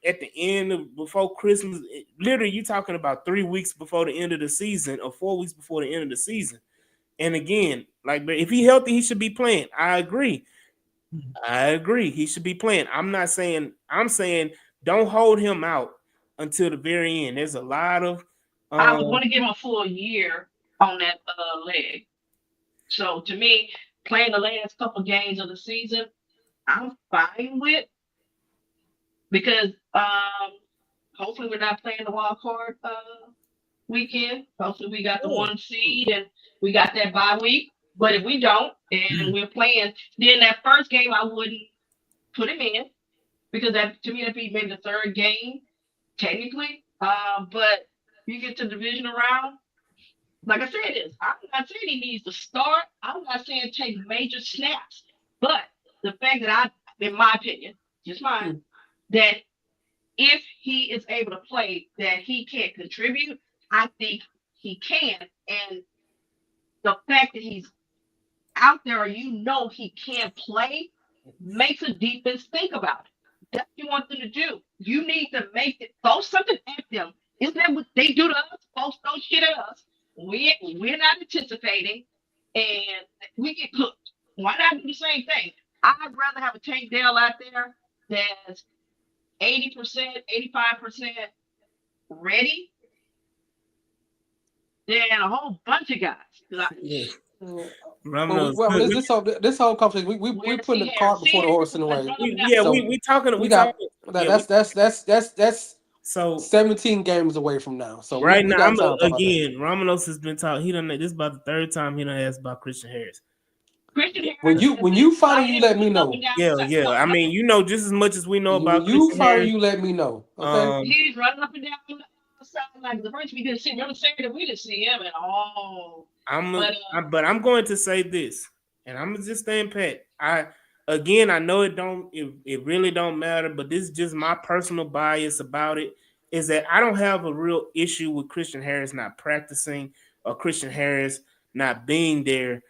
at the end of before Christmas. Literally, you talking about 3 weeks before the end of the season or 4 weeks before the end of the season. And again, like if he healthy, he should be playing. I agree. He should be playing. I'm saying don't hold him out until the very end. There's a lot of I would want to give him a full year on that leg. So to me, playing the last couple games of the season, I'm fine with because hopefully we're not playing the wild card weekend. Hopefully we got the 1 seed and we got that bye week. But if we don't and we're playing, then that first game I wouldn't put him in because that to me that'd be maybe the third game technically. But you get to the divisional round, like I said, is I'm not saying he needs to start. I'm not saying take major snaps, but the fact that in my opinion, just mine, that if he is able to play, that he can contribute. I think he can, and the fact that he's out there, he can play, makes a defense think about it. That's what you want them to do. You need to make it throw something at them. Isn't that what they do to us? Folks throw shit at us. We're not anticipating, and we get cooked. Why not do the same thing? I'd rather have a Tank Dell out there that's 80%, 85% ready than a whole bunch of guys. Well, this whole conversation, we're putting the cart before the horse in a way. We talking. That's so 17 games away from now. So right we now, got time again, Romanos has been talking. He done. This is about the third time he done asked about Christian Harris. When you find him, you let me know. Yeah. I mean, just as much as we know about When you find him, you let me know. Okay. He's running up and down the side like the first we didn't see him. Remember Saturday we didn't see him at all. But I'm going to say this, and I'm just staying pat. I know it really don't matter, but this is just my personal bias about it. Is that I don't have a real issue with Christian Harris not practicing or Christian Harris not being there.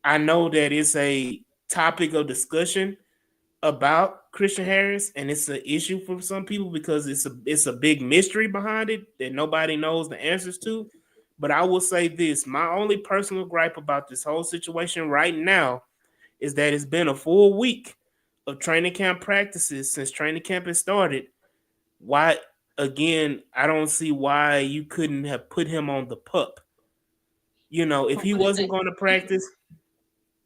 I know that it's a topic of discussion about Christian Harris, and it's an issue for some people because it's a big mystery behind it that nobody knows the answers to. But I will say this, my only personal gripe about this whole situation right now is that it's been a full week of training camp practices since training camp has started. Why, again, I don't see why you couldn't have put him on the pup. If he wasn't going to practice,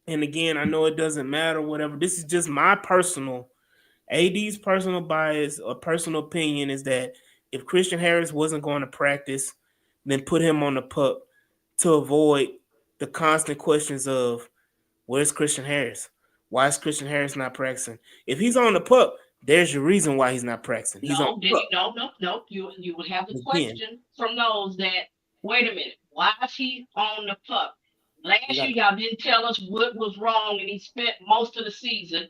and again, I know it doesn't matter, whatever. This is just my AD's personal bias or personal opinion is that if Christian Harris wasn't going to practice, then put him on the pup to avoid the constant questions of where's Christian Harris? Why is Christian Harris not practicing? If he's on the pup, there's your reason why he's not practicing. No. You would have the question from those that, wait a minute, why is he on the pup? Last year, y'all didn't tell us what was wrong, and he spent most of the season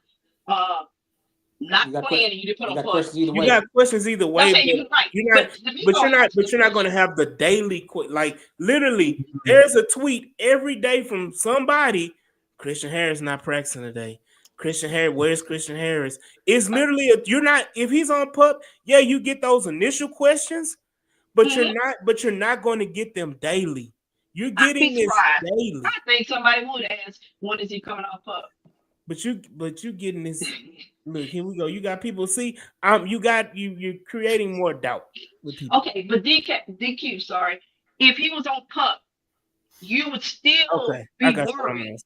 not playing, and you didn't put on pup. You got questions either way, but you're not going to have the daily like literally. There's a tweet every day from somebody. Christian Harris not practicing today. Christian Harris, where's Christian Harris? It's literally if he's on pup, yeah, you get those initial questions, but you're not going to get them daily. You're getting this daily. I think somebody would ask, when is he coming off pup? But you getting this. Look, here we go. You got people. See, you're creating more doubt with people. Okay, but DQ, sorry. If he was on pup, you would still be worried.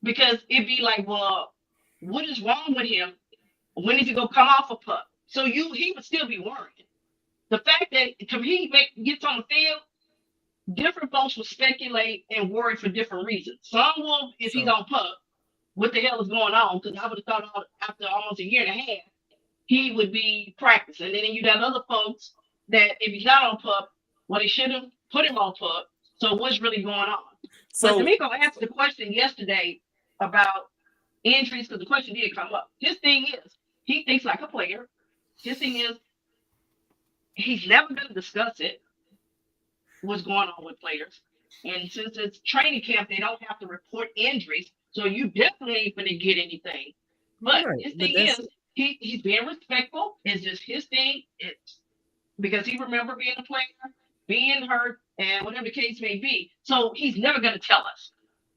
Because it'd be like, well, what is wrong with him? When is he gonna come off a pup? So he would still be worried. The fact that he gets on the field, different folks will speculate and worry for different reasons. Some will, if he's on pup, what the hell is going on? Because I would have thought after almost a year and a half, he would be practicing. And then you got other folks that if he's not on pup, well, they should have put him on pup. So what's really going on? So D'Amico asked the question yesterday about injuries because the question did come up. His thing is, he thinks like a player. His thing is, he's never going to discuss it, what's going on with players. And since it's training camp, they don't have to report injuries. So you definitely ain't going to get anything. But his thing is, he's being respectful. It's just his thing. It's because he remember being a player, being hurt, and whatever the case may be. So he's never going to tell us.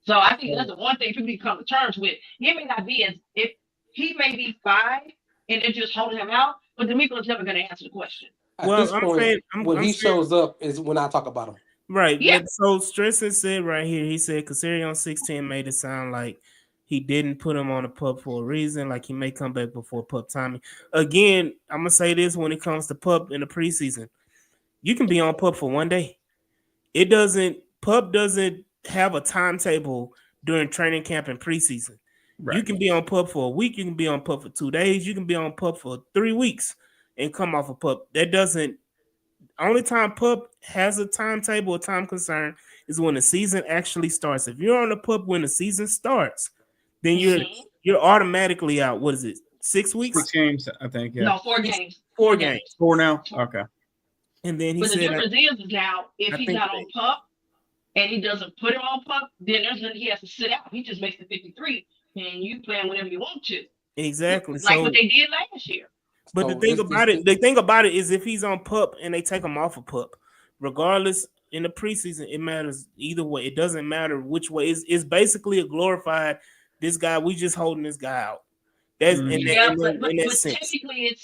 So I think that's the one thing people need to come to terms with. It may not be if he may be fine and they're just holding him out, but D'Amico's never going to answer the question. At this point, when he shows up is when I talk about him. Right. Yeah. So Stresson said right here, he said Casario 16 made it sound like he didn't put him on the pup for a reason, like he may come back before pup timing. Again, I'm gonna say this when it comes to pup in the preseason. You can be on pup for one day. Pup doesn't have a timetable during training camp and preseason. Right. You can be on PUP for a week, you can be on PUP for 2 days, you can be on PUP for 3 weeks and come off a PUP. That doesn't. Only time PUP has a timetable or time concern is when the season actually starts. If you're on the PUP when the season starts, then you're automatically out. What is it? 6 weeks? 6 games, I think. Yeah. No, 4 games. 4 games. 4 now. Okay. And then he But the said, difference is now if I he's think not they- on PUP and he doesn't put him on PUP, then there's nothing he has to sit out. He just makes the 53, and you playing whenever you want to. exactly. Like So, what they did last year. but So the thing about it is if he's on PUP and they take him off of PUP, regardless in the preseason, it matters either way. It doesn't matter which way. It's basically a glorified. This guy, we just holding this guy out. That's Mhm. in Yeah, that, but in that sense. technically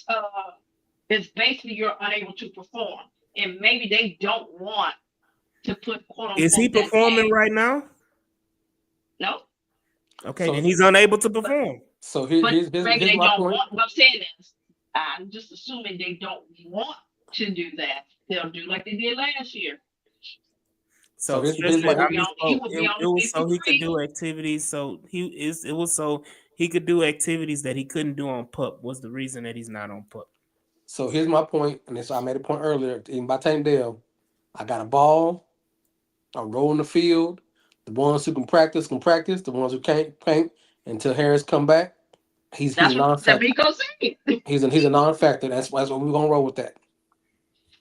it's basically you're unable to perform, and maybe they don't want to put quote unquote. Is he that performing tag. right now? No, Okay, So- then he's unable to perform. So but here's maybe they my don't point. want. What I'm saying is, I'm just assuming they don't want to do that. They'll do like they did last year. So here's especially, my- I mean, he would be on it was so he could 53. do activities. So it was so he could do activities that he couldn't do on PUP. Was the reason that he's not on PUP. So here's my point, and this I made a point earlier. Even by Tank Dale, I got a ball. I'm rolling the field. The ones who can practice. The ones who can't until Harris come back. He's a That's what non-factor. Rico said. He's a non-factor. That's what we're gonna roll with that.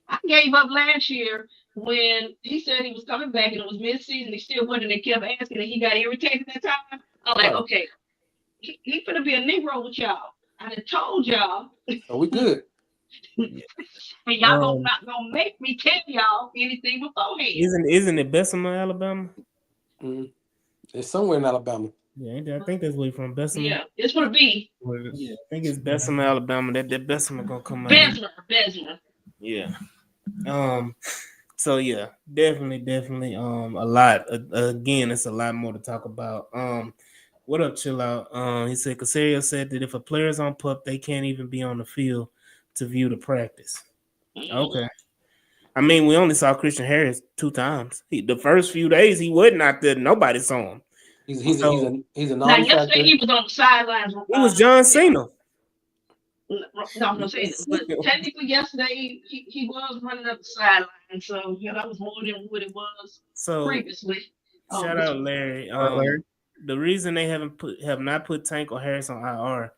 I gave up last year when he said he was coming back and it was mid-season. He still went and they kept asking and he got irritated that time. I'm like, Right. okay, he finna be a Negro with y'all. I done told y'all, So we good. and y'all not gonna make me tell y'all anything beforehand. Isn't it Bessemer, Alabama? It's somewhere in Alabama. Yeah, I think that's where he's from. Bessemer. Yeah, it's gonna be Yeah, I think it's Bessemer, Alabama. That Bessemer gonna come out. Bessemer. Yeah. So yeah, definitely. A lot. Again, it's a lot more to talk about. What up, chill out? He said Casario said that if a player's on PUP, they can't even be on the field to view the practice. Okay. I mean, we only saw Christian Harris 2 times. The first few days he wasn't out there. Nobody saw him. He's a Now non-factor. yesterday he was on the sidelines. It was John Cena. No, I'm not saying it, but technically yesterday he was running up the sideline, so yeah, that was more than what it was So previously. shout out Larry. The reason they have not put Tank or Harris on IR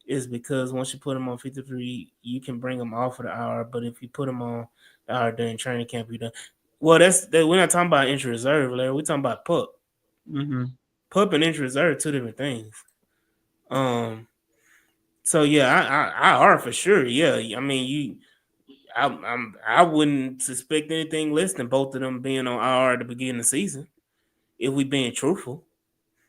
is because once you put them on 53, you can bring them off of the IR. But if you put them on the IR during training camp, you done. Well, we're not talking about injury reserve, Larry. We're talking about PUP. Mm-hmm. PUP and injury reserve are 2 different things. So yeah, I IR for sure. Yeah, I mean I wouldn't suspect anything less than both of them being on IR at the beginning of the season. If we being truthful.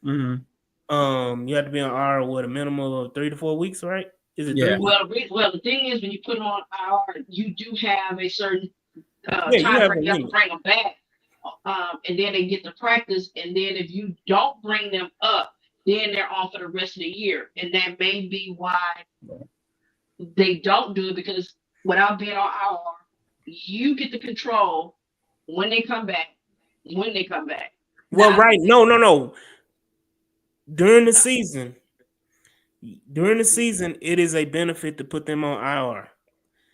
Mm-hmm. You have to be on IR with a minimum of 3 to 4 weeks, right? Is it Yeah. 3? Well, the thing is, when you put them on IR, you do have a certain you time have frame a you have to limit. bring them back, and then they get to practice, and then if you don't bring them up, then they're on for the rest of the year, and that may be why they don't do it, because without being on IR, you get the control when they come back. Well, right. No. During the season, it is a benefit to put them on IR.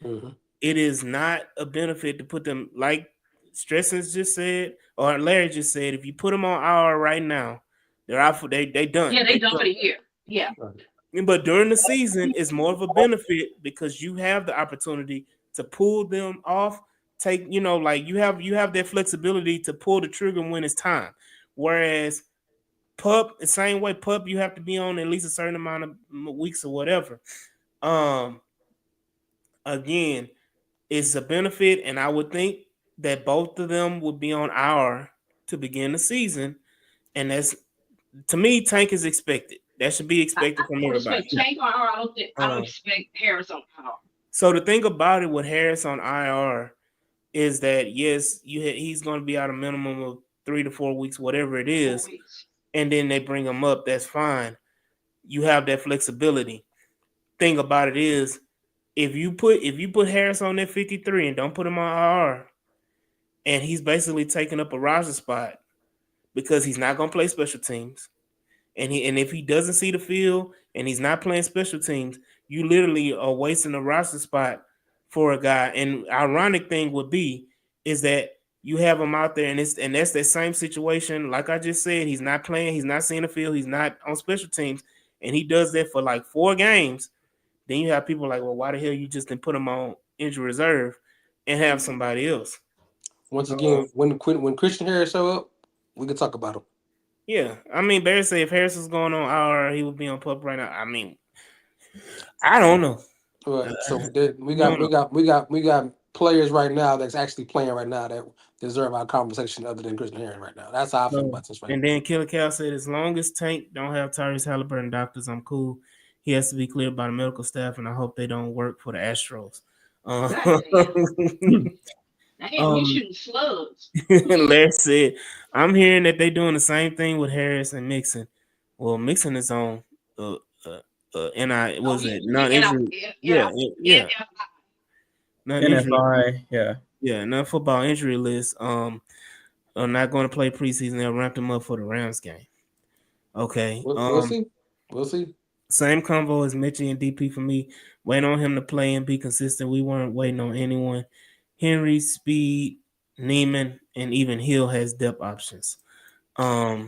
Mm-hmm. It is not a benefit to put them, like Stressens just said, or Larry just said, if you put them on IR right now, they're out for they done. Yeah, they done for the year. Yeah. But during the season, it's more of a benefit because you have the opportunity to pull them off. You have that flexibility to pull the trigger when it's time. Whereas PUP, the same way PUP, you have to be on at least a certain amount of weeks or whatever. Again, it's a benefit, and I would think that both of them would be on IR to begin the season, and that's, to me, Tank is expected. That should be expected from everybody. Expect Tank on IR. I don't expect Harris on IR. So the thing about it with Harris on IR is that yes, he's going to be out a minimum of 3 to 4 weeks, whatever it is, and then they bring him up. That's fine. You have that flexibility. Thing about it is, if you put Harris on that 53 and don't put him on IR, and he's basically taking up a roster spot, because he's not going to play special teams. And if he doesn't see the field and he's not playing special teams, you literally are wasting a roster spot for a guy. And ironic thing would be is that you have him out there, and that's that same situation. Like I just said, he's not playing, he's not seeing the field, he's not on special teams, and he does that for like 4 games. Then you have people like, well, why the hell you just didn't put him on injury reserve and have somebody else? Once again, when Christian Harris show up, we can talk about him. Yeah, I mean, Barry said if Harris was going on IR, he would be on PUP right now. I mean, I don't know. Right. So we got players right now that's actually playing right now that deserve our conversation other than Christian Harris right now. That's how I feel about this right And then Killer Cal said, as long as Tank don't have Tyrese Halliburton doctors, I'm cool. He has to be cleared by the medical staff, and I hope they don't work for the Astros. He's shooting slugs. Larry said, I'm hearing that they're doing the same thing with Harris and Mixon. Well, Mixon is on non-injury. NFI, non-football injury list. Are not going to play preseason. They'll ramp them up for the Rams game. Okay. We'll see. We'll see. Same convo as Mitchie and DP for me. Wait on him to play and be consistent. We weren't waiting on anyone. Henry, Speed, Neiman, and even Hill has depth options. I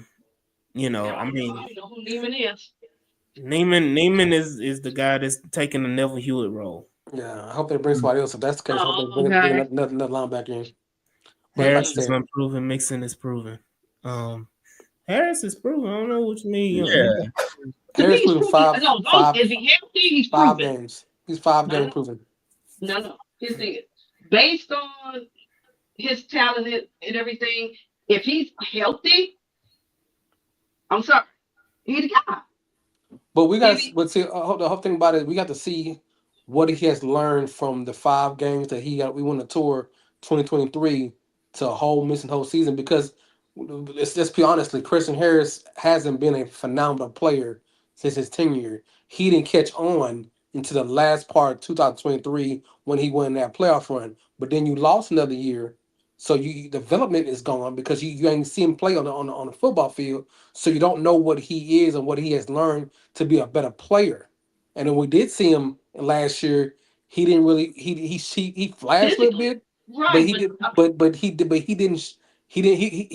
mean, I don't know who Neiman is. Neiman is the guy that's taking the Neville Hewitt role. Yeah, I hope they bring somebody else. If that's the case, I hope they bring another linebacker in. Harris is unproven. Mixon is proven. Harris is proven. I don't know what you mean. Yeah. Harris proven five. Is he healthy? He's 5 proven. games. He's 5 games proven. No. Here's the thing. Based on his talent and everything, if he's healthy, I'm sorry, he's the guy. But we got. But see, the whole thing about it, we got to see what he has learned from the 5 games that he got. We won the tour 2023 to a whole season, because let's be honestly, Christian Harris hasn't been a phenomenal player since his tenure. He didn't catch on until the last part of 2023 when he won that playoff run. But then you lost another year, so development is gone because you ain't see him play on the football field, so you don't know what he is and what he has learned to be a better player. And then we did see him last year. He didn't really he flashed a little bit, right? But he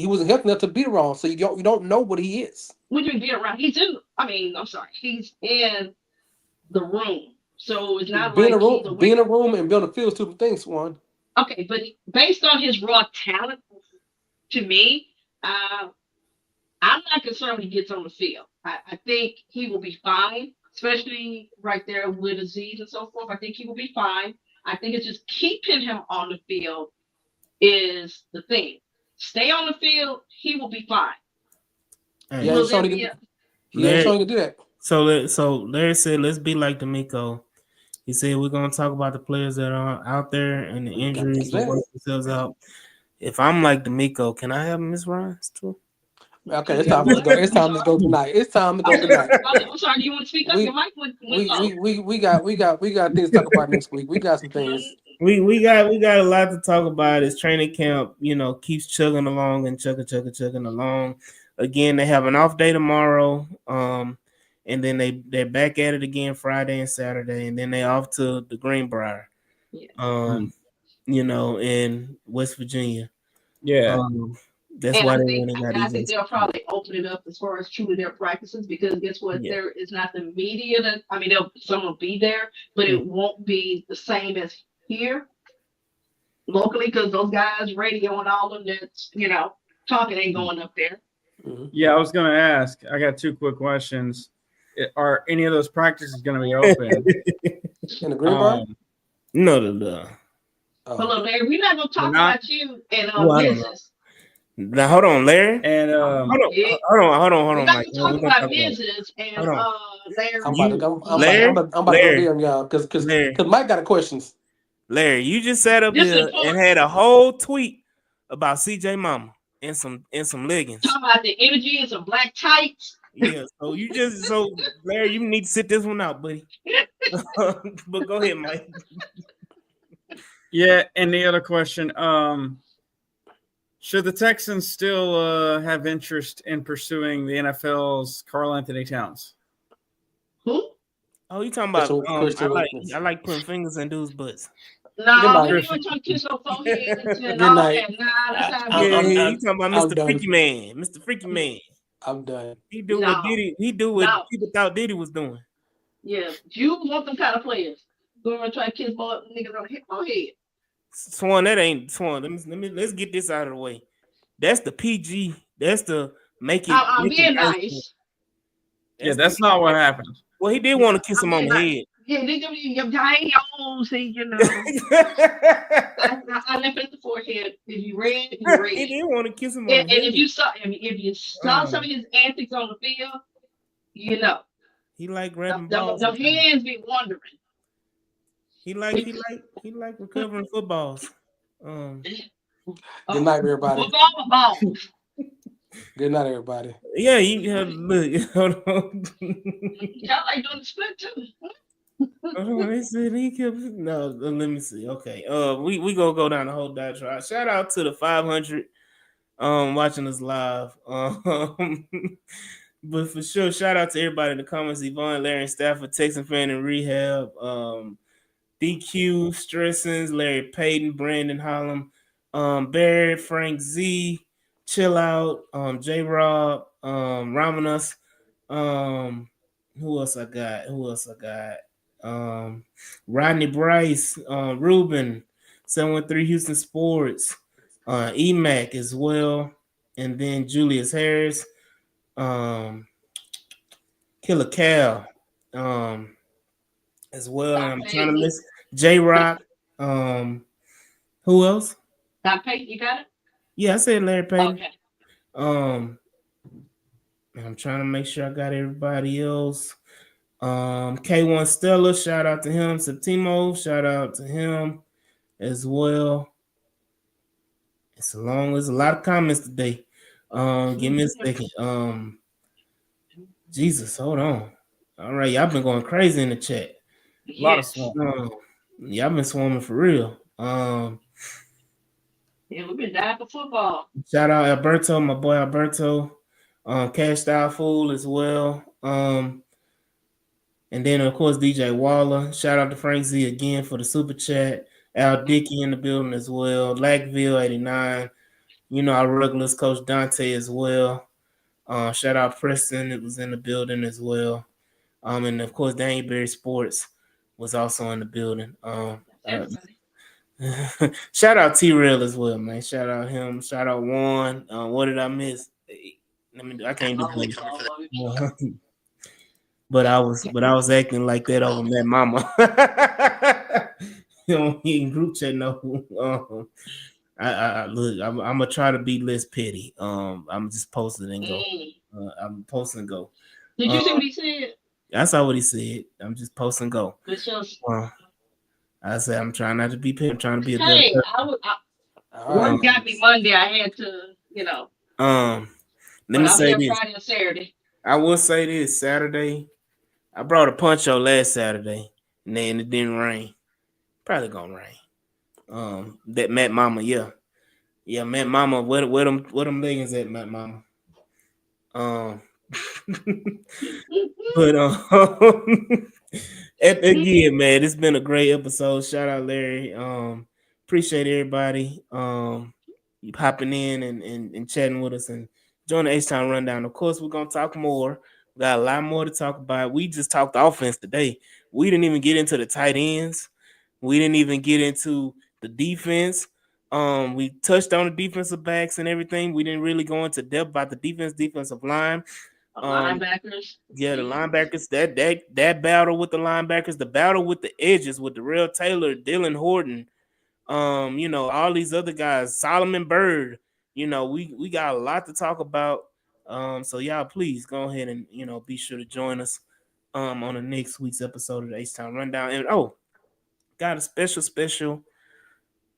wasn't healthy enough to beat around. So you don't know what he is. What do you mean beat around? He's in. I'm sorry. He's in the room. So it's not being like being in a room and building a field is 2 things, Swan. Okay, but based on his raw talent, to me, I'm not concerned when he gets on the field. I think he will be fine, especially right there with Aziz and so forth. I think he will be fine. I think it's just keeping him on the field is the thing. Stay on the field, he will be fine. He ain't showing to do that. So Larry said, let's be like D'Amico. He said, we're going to talk about the players that are out there and the injuries will work themselves out. If I'm like D'Amico, can I have Miss Rhymes too? Okay, it's time to go. It's time to go tonight. I'm sorry, do you want to speak up? Your mic we got things to talk about next week. We got some things. We got a lot to talk about. It's training camp, keeps chugging along and chugging along. Again, they have an off day tomorrow. And then they're back at it again Friday and Saturday, and then they off to the Greenbrier, in West Virginia. Yeah. That's why they only got. I think they'll probably open it up as far as true to their practices, because guess what? There is not the media some will be there, but it won't be the same as here locally, because those guys, radio and all of them, that's talking ain't going up there. Yeah, I was going to ask. I got 2 quick questions. Are any of those practices going to be open? In the Greenbrier? No. Hello, Larry. We're not going to talk about you and business. Now, hold on, Larry. And hold on, Mike. We're going to talk about business and Larry. I'm about to go there, y'all, because Mike got a questions. Larry, you just sat up here and had a whole tweet about CJ Mama and some leggings. Talking about the energy and some black tights. Yeah, so Larry, you need to sit this one out, buddy. But go ahead, Mike. Yeah, and the other question, Should the Texans still have interest in pursuing the NFL's Karl Anthony Towns? Who? Oh, you talking That's about? what Christian I like putting fingers in dudes' butts. Good No, night. he didn't want to kiss no forehead and Good all night. that. Nah, that's how Yeah, I'm you talking about I'm Mr. done. Freaky Man, Mr. Freaky Man. I'm done. He do what No. Diddy. He do what No. people thought Diddy was doing. Yeah, you want them kind of players. Go and try to kiss boy niggas on his forehead. Swan, that ain't Swan. Let's get this out of the way. That's the PG. That's the make it. I'm make it being personal. nice. Yeah, that's not what happened. Well, he did want to kiss I'm him on the being head. Yeah, they give you I ain't old, see, you know. I left it at the forehead. If you read, you read. He did want to kiss him on And the head. if you saw some of his antics on the field, you know. He like grabbing The balls. hands be wandering. He like recovering footballs. Good night, everybody. Football balls. Good night, everybody. Yeah, you have look. Hold on. Y'all like doing the split too. They said he kept no. Let me see. Okay. We gonna go down the whole diatribe. Shout out to the 500 watching us live. But for sure, shout out to everybody in the comments. Yvonne, Larry, and Stafford, Texan fan in rehab. DQ, Stressens, Larry Payton, Brandon Hollum, Barrett, Frank Z, Chill Out, J Rob, Ramanas, who else I got? Rodney Bryce, Ruben, 713 Houston Sports, EMAC as well, and then Julius Harris, Killer Cal, as well. And I'm trying to miss J Rock. Who else? Got Peyton, you got it? Yeah, I said Larry Payton. Okay. I'm trying to make sure I got everybody else. K1 Stella, shout out to him. Septimo, shout out to him as well. It's a lot of comments today. Give me a second. Jesus, hold on. All right, y'all been going crazy in the chat. A lot of swarm. Y'all been swarming for real. Yeah, we've been dying for football. Shout out Alberto, my boy Alberto. Cash Style Fool as well. And then of course DJ Waller. Shout out to Frank Z again for the super chat. Al Dickey in the building as well. Lackville 89. You know our regulars, Coach Dante as well. Shout out Preston, it was in the building as well. And of course Danbury Sports was also in the building. Shout out T-Rail as well, man. Shout out him. Shout out Juan. What did I miss? I can't do it. But I was acting like that over Matt Mama. You know, he in group chat no. I look, I'm gonna try to be less petty. I'm just posting and go. I'm posting and go. Did you see what he said? I saw what he said. I'm just posting and go. Good show. I said I'm trying not to be petty. I'm trying to be a Hey, better work got me Monday. I had to, you know. Let me say this. Friday and Saturday. I will say this. Saturday, I brought a poncho last Saturday, and then it didn't rain. Probably gonna rain. That Matt Mama, yeah, Matt Mama. Where them leggings at, Matt Mama? But again, man, it's been a great episode. Shout out Larry. Appreciate everybody you popping in and chatting with us and join the H-Town Rundown. Of course, we're gonna talk more. We got a lot more to talk about. We just talked offense today. We didn't even get into the tight ends. We didn't even get into the defense. We touched on the defensive backs and everything. We didn't really go into depth about the defensive line. Linebackers. Yeah, the linebackers. That battle with the linebackers, the battle with the edges with Darrell Taylor, Dylan Horton. You know, all these other guys, Solomon Bird. You know, we got a lot to talk about. So y'all please go ahead and be sure to join us on the next week's episode of the H-Town Rundown. And got a special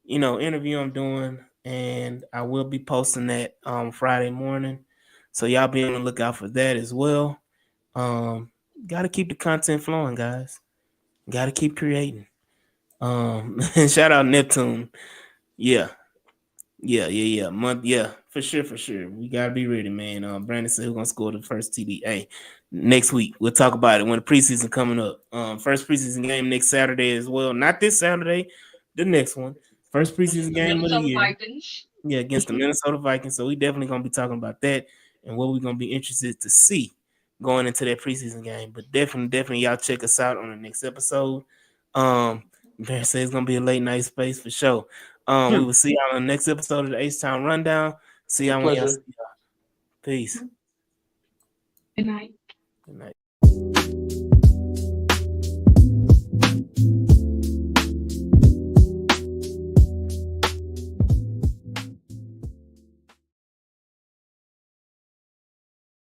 interview I'm doing, and I will be posting that Friday morning. So y'all be on the lookout for that as well. Gotta keep the content flowing, guys. Gotta keep creating. And shout out Neptune. Yeah. Yeah. Month, for sure. We gotta be ready, man. Brandon said who's gonna score the first TD. Hey, next week we'll talk about it when the preseason coming up. First preseason game next Saturday as well. Not this Saturday, the next one. First preseason game of the year. Vikings. Yeah, against the Minnesota Vikings. So we definitely gonna be talking about that and what we're gonna be interested to see going into that preseason game. But definitely y'all check us out on the next episode. Bear says it's gonna be a late night space for sure. We will see y'all on the next episode of the H-Town Rundown. See y'all when y'all see y'all. Peace. Good night. Good night.